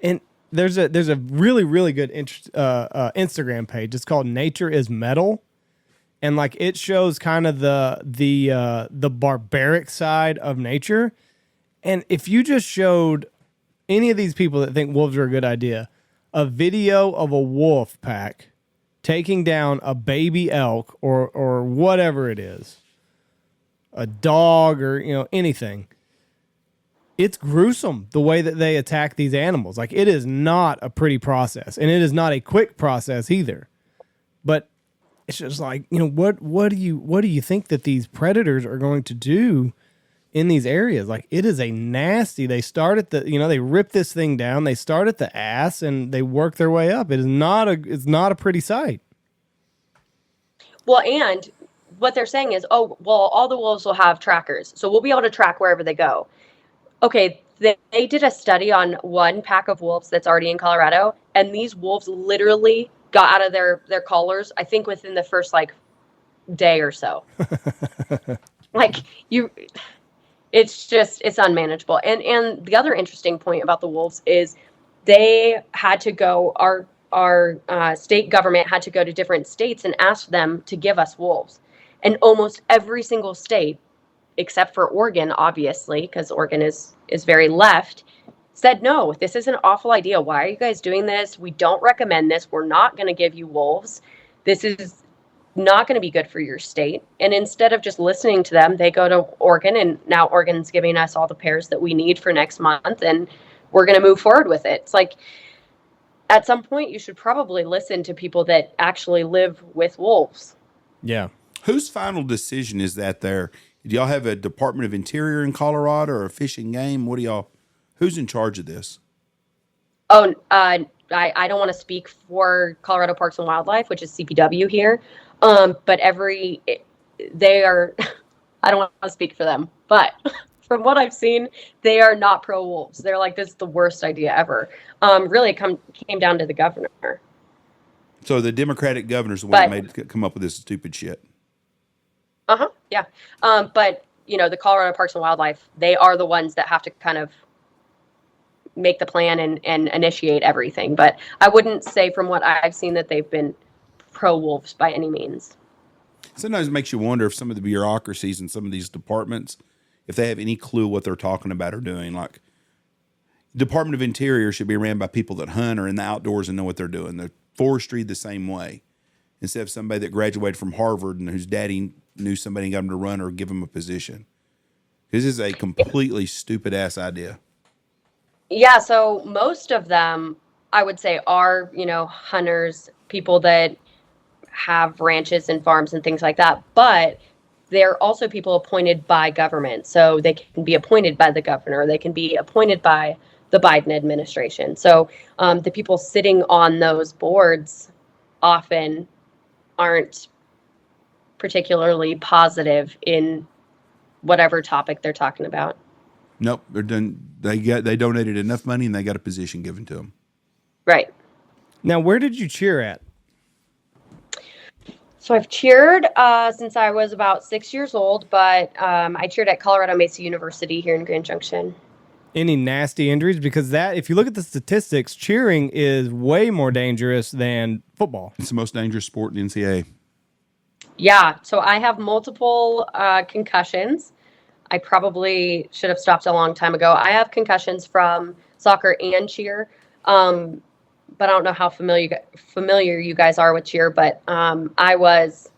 Speaker 1: And there's a really, really good Instagram page. It's called Nature is Metal. And like it shows kind of the barbaric side of nature. And if you just showed any of these people that think wolves are a good idea a video of a wolf pack taking down a baby elk or whatever it is, a dog or anything, it's gruesome the way that they attack these animals. Like it is not a pretty process, and it is not a quick process either. But it's just like, what do you think that these predators are going to do in these areas? Like it is a nasty. They start at they rip this thing down. They start at the ass and they work their way up. It's not a pretty sight.
Speaker 3: Well, and what they're saying is, all the wolves will have trackers, so we'll be able to track wherever they go. Okay, they did a study on one pack of wolves that's already in Colorado, and these wolves literally got out of their collars, I think within the first day or so. It's unmanageable. And the other interesting point about the wolves is they had to go, our state government had to go to different states and ask them to give us wolves. And almost every single state except for Oregon, obviously, because Oregon is very left, said, no, this is an awful idea. Why are you guys doing this? We don't recommend this. We're not going to give you wolves. This is not going to be good for your state. And instead of just listening to them, they go to Oregon, and now Oregon's giving us all the pairs that we need for next month, and we're going to move forward with it. It's like, at some point, you should probably listen to people that actually live with wolves.
Speaker 1: Yeah.
Speaker 2: Whose final decision is that there? Do y'all have a Department of Interior in Colorado or a Fish and Game? Who's in charge of this?
Speaker 3: Oh, I don't want to speak for Colorado Parks and Wildlife, which is CPW here. But they are, I don't want to speak for them, but from what I've seen, they are not pro wolves. They're like, this is the worst idea ever. Really, it came down to the governor.
Speaker 2: So the Democratic governor's the one that come up with this stupid shit.
Speaker 3: Yeah. But, the Colorado Parks and Wildlife, they are the ones that have to kind of make the plan and initiate everything. But I wouldn't say from what I've seen that they've been pro wolves by any means.
Speaker 2: Sometimes it makes you wonder if some of the bureaucracies in some of these departments, if they have any clue what they're talking about or doing. Like, Department of Interior should be ran by people that hunt or in the outdoors and know what they're doing. The forestry the same way, instead of somebody that graduated from Harvard and whose daddy knew somebody and got him to run or give him a position. This is a completely stupid ass idea.
Speaker 3: Yeah, so most of them, I would say, are, hunters, people that have ranches and farms and things like that. But they're also people appointed by government. So they can be appointed by the governor. They can be appointed by the Biden administration. So the people sitting on those boards often aren't particularly positive in whatever topic they're talking about.
Speaker 2: Nope, they're done. They donated enough money and they got a position given to them.
Speaker 3: Right.
Speaker 1: Now, where did you cheer at?
Speaker 3: So I've cheered since I was about 6 years old, but I cheered at Colorado Mesa University here in Grand Junction.
Speaker 1: Any nasty injuries? Because if you look at the statistics, cheering is way more dangerous than football.
Speaker 2: It's the most dangerous sport in the NCAA.
Speaker 3: Yeah, so I have multiple concussions. I probably should have stopped a long time ago. I have concussions from soccer and cheer, but I don't know how familiar you guys are with cheer, but I was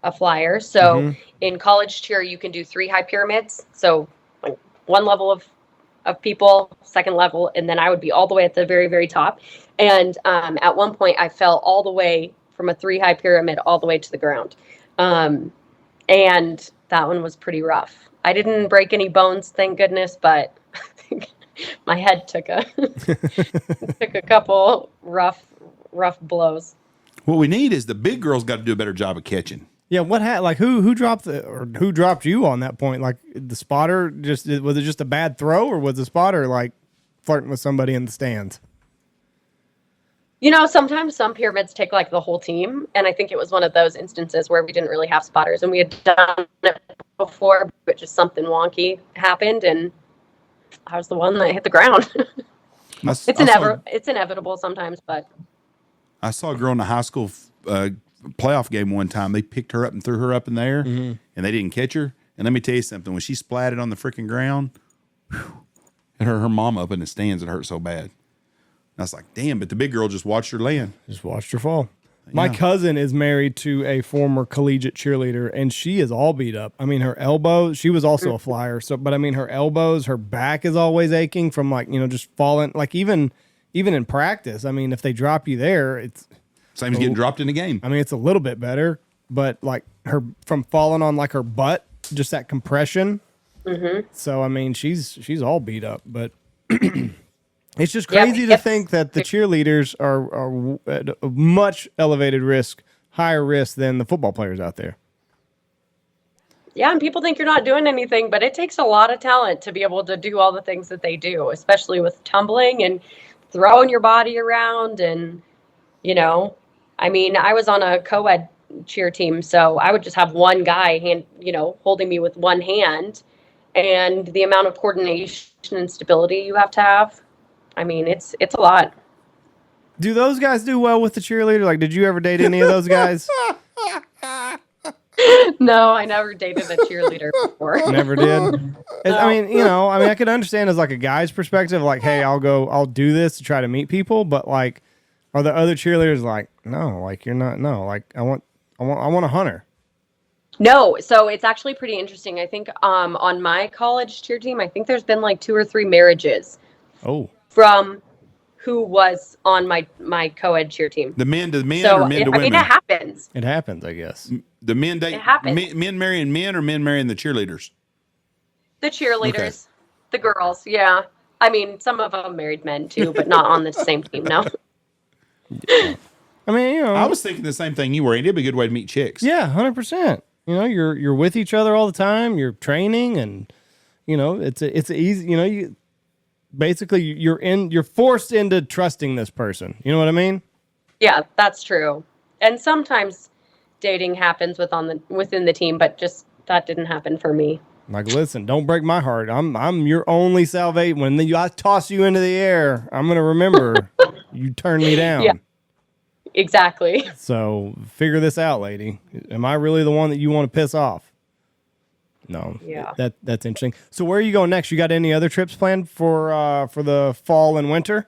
Speaker 3: a flyer. So in college cheer, you can do 3 high pyramids. So like one level of people, second level, and then I would be all the way at the very, very top. And at one point, I fell all the way from a 3 high pyramid all the way to the ground. And that one was pretty rough. I didn't break any bones, thank goodness, but I think my head took a couple rough blows.
Speaker 2: What we need is the big girls got to do a better job of catching.
Speaker 1: Yeah, who dropped you on that point? Like the spotter, was it just a bad throw, or was the spotter like flirting with somebody in the stands?
Speaker 3: Sometimes some pyramids take like the whole team, and I think it was one of those instances where we didn't really have spotters, and we had done it before, but just something wonky happened, and I was the one that hit the ground. It's inevitable sometimes, but
Speaker 2: I saw a girl in a high school playoff game one time. They picked her up and threw her up in the air, and they didn't catch her. And let me tell you something: when she splatted on the freaking ground, it hurt her mama up in the stands. It hurt so bad. I was like, damn, but the big girl just watched her land.
Speaker 1: Just watched her fall. Yeah. My cousin is married to a former collegiate cheerleader, and she is all beat up. I mean, her elbows, she was also a flyer. But I mean, her elbows, her back is always aching from just falling. Like even in practice, I mean, if they drop you there, it's
Speaker 2: same as getting dropped in the game.
Speaker 1: I mean, it's a little bit better, but like from falling on like her butt, just that compression. Mm-hmm. So, I mean, she's all beat up, but it's just crazy to think that the cheerleaders are at a much elevated risk, higher risk than the football players out there.
Speaker 3: Yeah, and people think you're not doing anything, but it takes a lot of talent to be able to do all the things that they do, especially with tumbling and throwing your body around. And, I mean, I was on a co-ed cheer team, so I would just have one guy holding me with one hand, and the amount of coordination and stability you have to have. I mean, it's a lot.
Speaker 1: Do those guys do well with the cheerleader? Like, did you ever date any of those guys?
Speaker 3: No, I never dated a cheerleader before.
Speaker 1: Never did. I mean, I could understand as like a guy's perspective, like, hey, I'll do this to try to meet people, but like, are the other cheerleaders like, no, like you're not, no, like I want a hunter.
Speaker 3: No, so it's actually pretty interesting. I think on my college cheer team, I think there's been like 2 or 3 marriages
Speaker 1: Oh,
Speaker 3: from who was on my co-ed cheer team.
Speaker 2: The men to men
Speaker 3: So
Speaker 2: or men to
Speaker 3: I mean,
Speaker 2: women?
Speaker 3: it happens.
Speaker 1: it happens, I guess.
Speaker 2: The men date
Speaker 3: It happens.
Speaker 2: men marrying men or men marrying the cheerleaders?
Speaker 3: The cheerleaders, the girls, yeah. I mean, some of them married men too, but not on the same team. No.
Speaker 1: I mean,
Speaker 2: I was thinking the same thing you were. It'd be a good way to meet chicks.
Speaker 1: yeah, 100%. You're with each other all the time. You're training, and it's easy. You basically you're forced into trusting this person. You know what I mean?
Speaker 3: Yeah, that's true. And sometimes dating happens within the team, but just that didn't happen for me.
Speaker 1: Like, listen, don't break my heart. I'm your only salvation. When I toss you into the air, I'm gonna remember you turned me down.
Speaker 3: Yeah. Exactly.
Speaker 1: So figure this out, lady. Am I really the one that you want to piss off? No.
Speaker 3: Yeah.
Speaker 1: That's interesting. So where are you going next? You got any other trips planned for the fall and winter?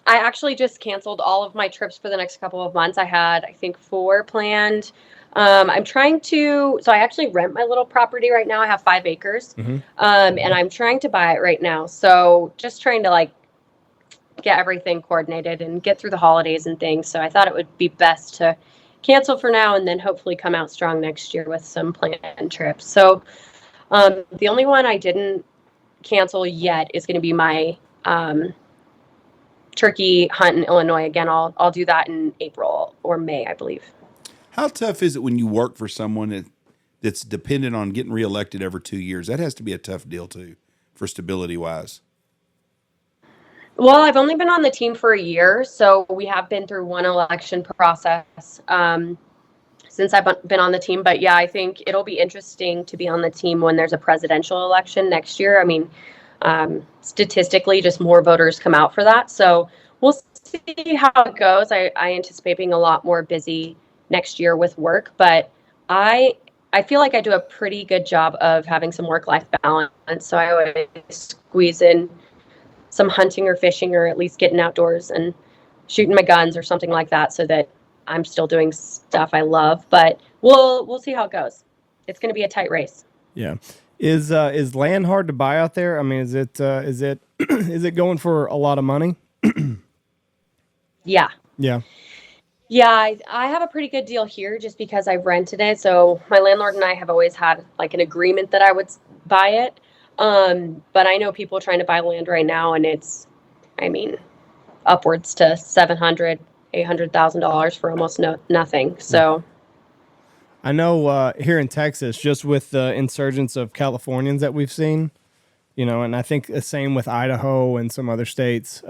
Speaker 3: I actually just canceled all of my trips for the next couple of months. I had, I think, 4 planned. I'm trying to, so I actually rent my little property right now. I have 5 acres, and I'm trying to buy it right now. So just trying to like get everything coordinated and get through the holidays and things. So I thought it would be best to cancel for now and then hopefully come out strong next year with some planned trips. So the only one I didn't cancel yet is going to be my turkey hunt in Illinois. Again, I'll do that in April or May, I believe.
Speaker 2: How tough is it when you work for someone that's dependent on getting reelected every 2 years? That has to be a tough deal too, for stability wise.
Speaker 3: Well, I've only been on the team for a year, so we have been through one election process since I've been on the team. But yeah, I think it'll be interesting to be on the team when there's a presidential election next year. I mean, statistically, just more voters come out for that. So we'll see how it goes. I anticipate being a lot more busy next year with work, but I feel like I do a pretty good job of having some work-life balance. So I always squeeze in some hunting or fishing, or at least getting outdoors and shooting my guns or something like that, so that I'm still doing stuff I love. But we'll see how it goes. It's going to be a tight race.
Speaker 1: Yeah. Is land hard to buy out there? I mean, is it is it going for a lot of money?
Speaker 3: Yeah.
Speaker 1: Yeah.
Speaker 3: Yeah, I have a pretty good deal here just because I've rented it. So my landlord and I have always had like an agreement that I would buy it. But I know people trying to buy land right now, and it's, I mean, upwards to $700,000, $800,000 for almost nothing. So
Speaker 1: I know here in Texas, just with the insurgence of Californians that we've seen, and I think the same with Idaho and some other states,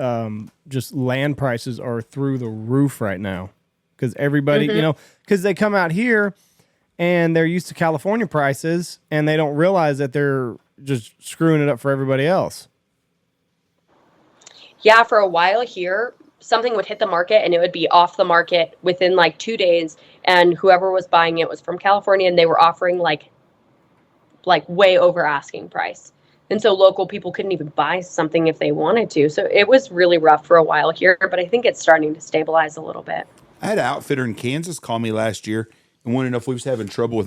Speaker 1: just land prices are through the roof right now because everybody, because they come out here and they're used to California prices and they don't realize that they're just screwing it up for everybody else.
Speaker 3: Yeah, for a while here, something would hit the market and it would be off the market within like 2 days. And whoever was buying it was from California, and they were offering like way over asking price. And so local people couldn't even buy something if they wanted to. So it was really rough for a while here, but I think it's starting to stabilize a little bit.
Speaker 2: I had an outfitter in Kansas call me last year and wanted to know if we was having trouble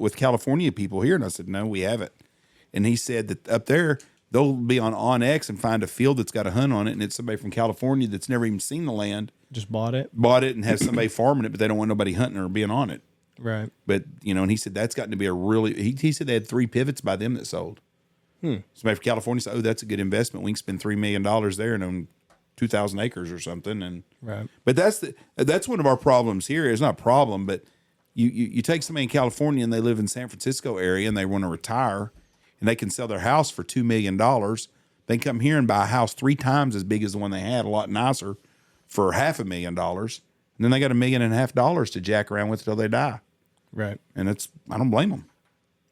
Speaker 2: with California people here. And I said, no, we haven't. And he said that up there, they'll be on OnX and find a field that's got a hunt on it, and it's somebody from California that's never even seen the land.
Speaker 1: Just bought it
Speaker 2: and have somebody farming it, but they don't want nobody hunting or being on it.
Speaker 1: Right.
Speaker 2: But, and he said that's gotten to be a really, he said they had 3 pivots by them that sold. Somebody from California said, oh, that's a good investment. We can spend $3 million there and own 2,000 acres or something. And
Speaker 1: right.
Speaker 2: But that's one of our problems here. It's not a problem, but you take somebody in California and they live in San Francisco area and they want to retire, and they can sell their house for $2 million. They can come here and buy a house 3 times as big as the one they had, a lot nicer, for $500,000. And then they got $1.5 million to jack around with till they die.
Speaker 1: Right.
Speaker 2: And I don't blame them.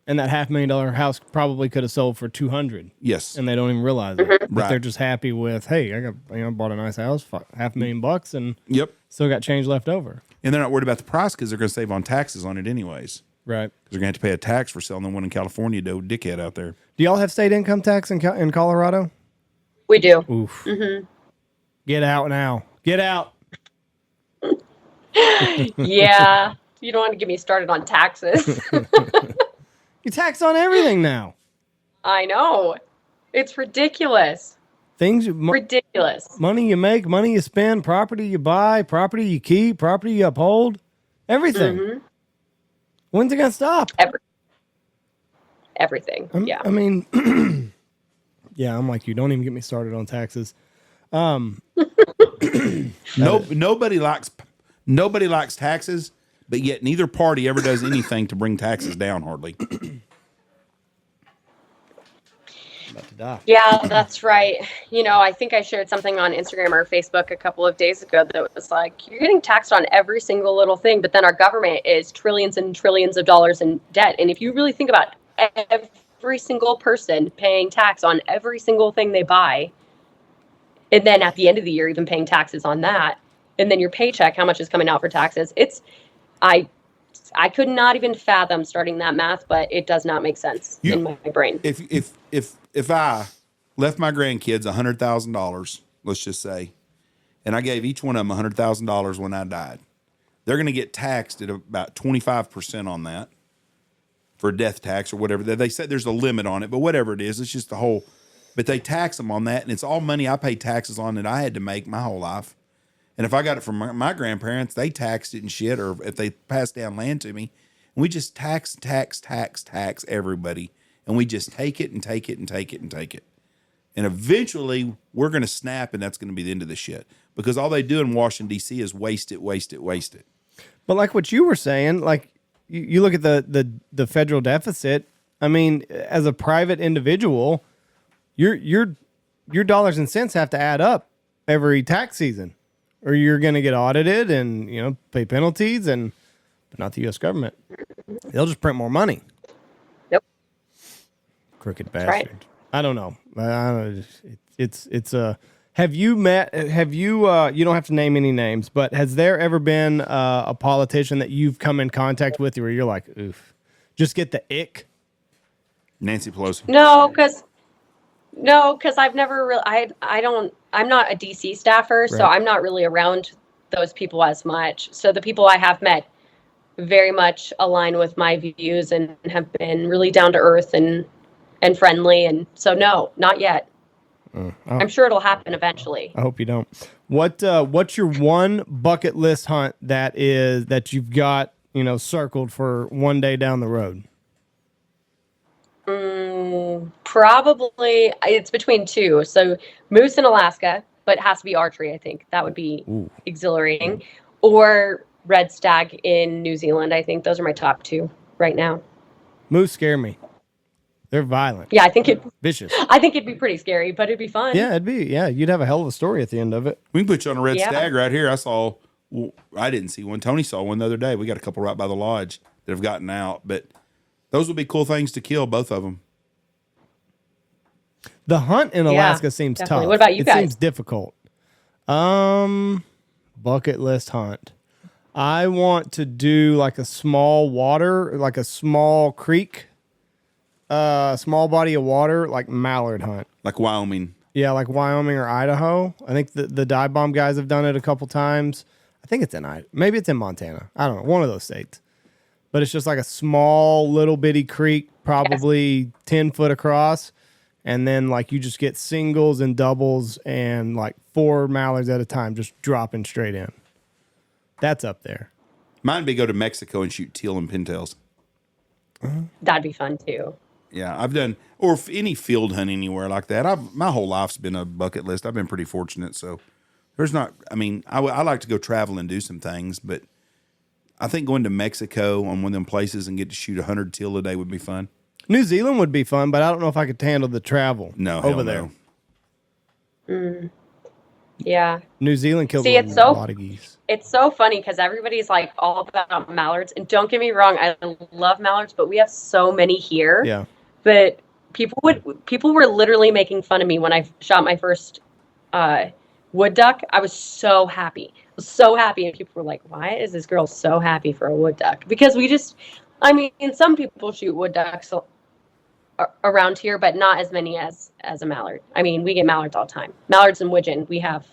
Speaker 1: And that $500,000 house probably could have sold for 200.
Speaker 2: Yes.
Speaker 1: And they don't even realize it. But
Speaker 2: Right.
Speaker 1: they're just happy with, hey, I bought a nice house, $500,000 and
Speaker 2: Yep.
Speaker 1: still got change left over.
Speaker 2: And they're not worried about the price because they're going to save on taxes on it anyways.
Speaker 1: Right.
Speaker 2: Because they're going to have to pay a tax for selling the one in California to old dickhead out there.
Speaker 1: Do y'all have state income tax in Colorado?
Speaker 3: We do.
Speaker 1: Oof. Get out now. Get out.
Speaker 3: Yeah. You don't want to get me started on taxes.
Speaker 1: You tax on everything now.
Speaker 3: I know. It's ridiculous. Ridiculous.
Speaker 1: Money you make, money you spend, property you buy, property you keep, property you uphold, everything. When's it gonna stop?
Speaker 3: Everything. Yeah.
Speaker 1: I mean, yeah, I'm like you. Don't even get me started on taxes.
Speaker 2: Nobody likes taxes, but yet neither party ever does anything to bring taxes down hardly.
Speaker 1: About to die.
Speaker 3: Yeah, that's right. You know, I think I shared something on Instagram or Facebook a couple of days ago that was like, you're getting taxed on every single little thing, but then our government is trillions and trillions of dollars in debt. And if you really think about every single person paying tax on every single thing they buy, and then at the end of the year, even paying taxes on that, and then your paycheck, how much is coming out for taxes? I could not even fathom starting that math, but it does not make sense in my brain.
Speaker 2: If I left my grandkids $100,000, let's just say, and I gave each one of them $100,000 when I died, they're going to get taxed at about 25% on that for death tax or whatever. They said there's a limit on it, but whatever it is, it's just the whole. But they tax them on that, and it's all money I paid taxes on that I had to make my whole life. And if I got it from my grandparents, they taxed it and shit, or if they passed down land to me, and we just tax everybody, and we just take it and take it and take it and take it. And eventually, we're going to snap, and that's going to be the end of the shit. Because all they do in Washington, D.C. is waste it, waste it, waste it.
Speaker 1: But like what you were saying, like you look at the federal deficit. I mean, as a private individual, your dollars and cents have to add up every tax season, or you're going to get audited and pay penalties. But not the U.S. government. They'll just print more money.
Speaker 3: Nope.
Speaker 1: Crooked bastard.
Speaker 3: Right.
Speaker 1: I don't know. It's have you met, you don't have to name any names, but has there ever been a politician that you've come in contact with where you're like, oof, just get the ick?
Speaker 2: Nancy Pelosi.
Speaker 3: No, because I've never really, I'm not a DC staffer, so I'm not really around those people as much. So the people I have met very much align with my views and have been really down to earth and friendly. And so, no, not yet. I'm sure it'll happen eventually.
Speaker 1: I hope you don't. What's your one bucket list hunt that you've got, circled for one day down the road?
Speaker 3: Probably it's between two. So moose in Alaska, but it has to be archery. I think that would be exhilarating, or red stag in New Zealand. I think those are my top two right now.
Speaker 1: Moose scare me. They're violent.
Speaker 3: Yeah, I think
Speaker 1: vicious.
Speaker 3: I think it'd be pretty scary, but it'd be fun.
Speaker 1: Yeah, you'd have a hell of a story at the end of it.
Speaker 2: We can put you on a red stag right here. I didn't see one. Tony saw one the other day. We got a couple right by the lodge that have gotten out, but those would be cool things to kill, both of them.
Speaker 1: The hunt in Alaska seems
Speaker 3: definitely.
Speaker 1: tough.
Speaker 3: What about you guys?
Speaker 1: It seems difficult. Bucket list hunt. I want to do like a small water, like a small creek, small body of water, like mallard hunt.
Speaker 2: Like Wyoming.
Speaker 1: Yeah, like Wyoming or Idaho. I think the dive bomb guys have done it a couple times. I think it's in Idaho. Maybe it's in Montana. I don't know. One of those states. But it's just like a small little bitty creek, probably 10 foot across. And then like you just get singles and doubles and like 4 mallards at a time just dropping straight in. That's up there.
Speaker 2: Mine would be go to Mexico and shoot teal and pintails.
Speaker 3: That'd be fun too.
Speaker 2: Yeah, I've done, or any field hunt anywhere like that. My whole life's been a bucket list. I've been pretty fortunate. So there's not, I like to go travel and do some things, but I think going to Mexico on one of them places and get to shoot 100 teal a day would be fun.
Speaker 1: New Zealand would be fun, but I don't know if I could handle the travel over there.
Speaker 2: No.
Speaker 3: Yeah.
Speaker 1: New Zealand killed
Speaker 3: See,
Speaker 1: a lot of geese.
Speaker 3: it's so funny because everybody's like all about mallards, and don't get me wrong, I love mallards, but we have so many here.
Speaker 1: Yeah.
Speaker 3: But people were literally making fun of me when I shot my first wood duck. I was so happy. I was so happy, and people were like, "Why is this girl so happy for a wood duck?" Because I mean, some people shoot wood ducks around here, but not as many as a mallard. I mean, we get mallards all the time. Mallards and widgeon, we have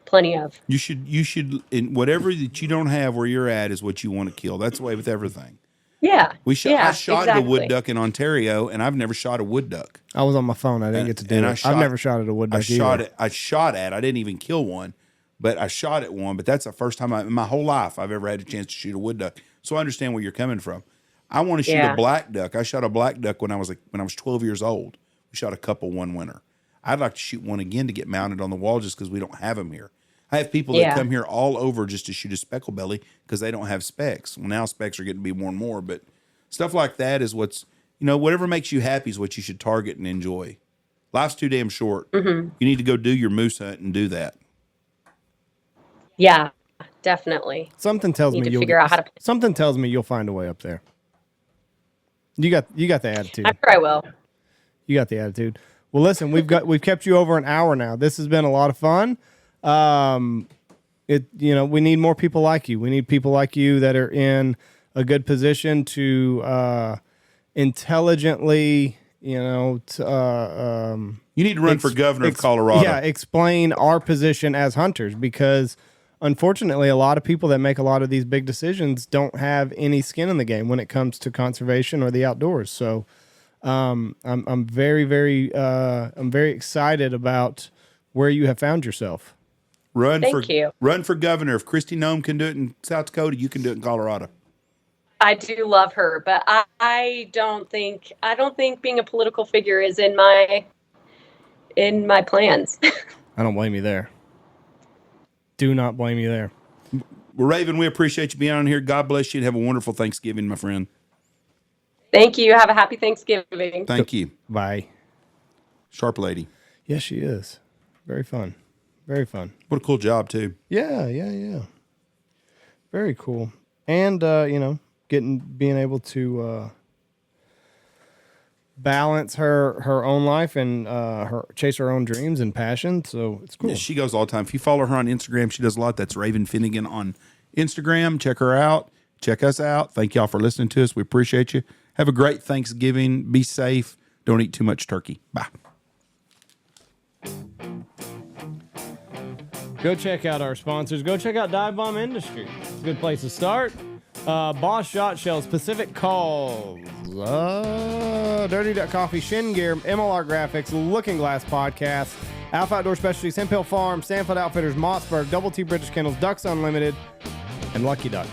Speaker 3: plenty of.
Speaker 2: You should in whatever that you don't have where you're at is what you want to kill. That's the way with everything.
Speaker 3: Yeah.
Speaker 2: I shot
Speaker 3: exactly.
Speaker 2: a wood duck in Ontario, and I've never shot a wood duck.
Speaker 1: I was on my phone. I didn't get to do it. I've never shot at a wood duck either.
Speaker 2: I shot at. I didn't even kill one, but I shot at one. But that's the first time in my whole life I've ever had a chance to shoot a wood duck. So I understand where you're coming from. I want to shoot a black duck. I shot a black duck when I was 12 years old. We shot a couple one winter. I'd like to shoot one again to get mounted on the wall just because we don't have them here. I have people that come here all over just to shoot a speckle belly because they don't have specs. Well, now specs are getting to be more and more, but stuff like that is what's, whatever makes you happy is what you should target and enjoy. Life's too damn short. Mm-hmm. You need to go do your moose hunt and do that.
Speaker 3: Yeah, definitely.
Speaker 1: Something tells me something tells me you'll find a way up there. You got the attitude.
Speaker 3: I'm sure I will.
Speaker 1: You got the attitude. Well, listen, we've kept you over an hour now. This has been a lot of fun. We need more people like you. We need people like you that are in a good position to intelligently, you need
Speaker 2: to run for governor of Colorado.
Speaker 1: Yeah, explain our position as hunters, because unfortunately, a lot of people that make a lot of these big decisions don't have any skin in the game when it comes to conservation or the outdoors. So, I'm very, very excited about where you have found yourself.
Speaker 2: Run for governor. If Kristi Noem can do it in South Dakota, you can do it in Colorado.
Speaker 3: I do love her, but I don't think being a political figure is in my plans.
Speaker 1: I don't blame you there. Do not blame you there.
Speaker 2: Well, Raven, we appreciate you being on here. God bless you and have a wonderful Thanksgiving, my friend.
Speaker 3: Thank you. Have a happy Thanksgiving.
Speaker 2: Thank you.
Speaker 1: Bye.
Speaker 2: Sharp lady.
Speaker 1: Yes, she is. Very fun. Very fun.
Speaker 2: What a cool job, too.
Speaker 1: Yeah. Very cool. And, being able to balance her own life and chase her own dreams and passion. So it's cool.
Speaker 2: Yeah, she goes all the time. If you follow her on Instagram, she does a lot. That's Raven Finegan on Instagram. Check her out. Check us out. Thank y'all for listening to us. We appreciate you. Have a great Thanksgiving. Be safe. Don't eat too much turkey. Bye.
Speaker 1: Go check out our sponsors. Go check out Dive Bomb Industries. It's a good place to start. Boss Shot Shells, Pacific Calls, Dirty Duck Coffee, Shin Gear, MLR Graphics, Looking Glass Podcast, Alpha Outdoor Specialties, Hemp Hill Farm, Stanfield Outfitters, Mossberg, Double T British Kennels, Ducks Unlimited, and Lucky Duck.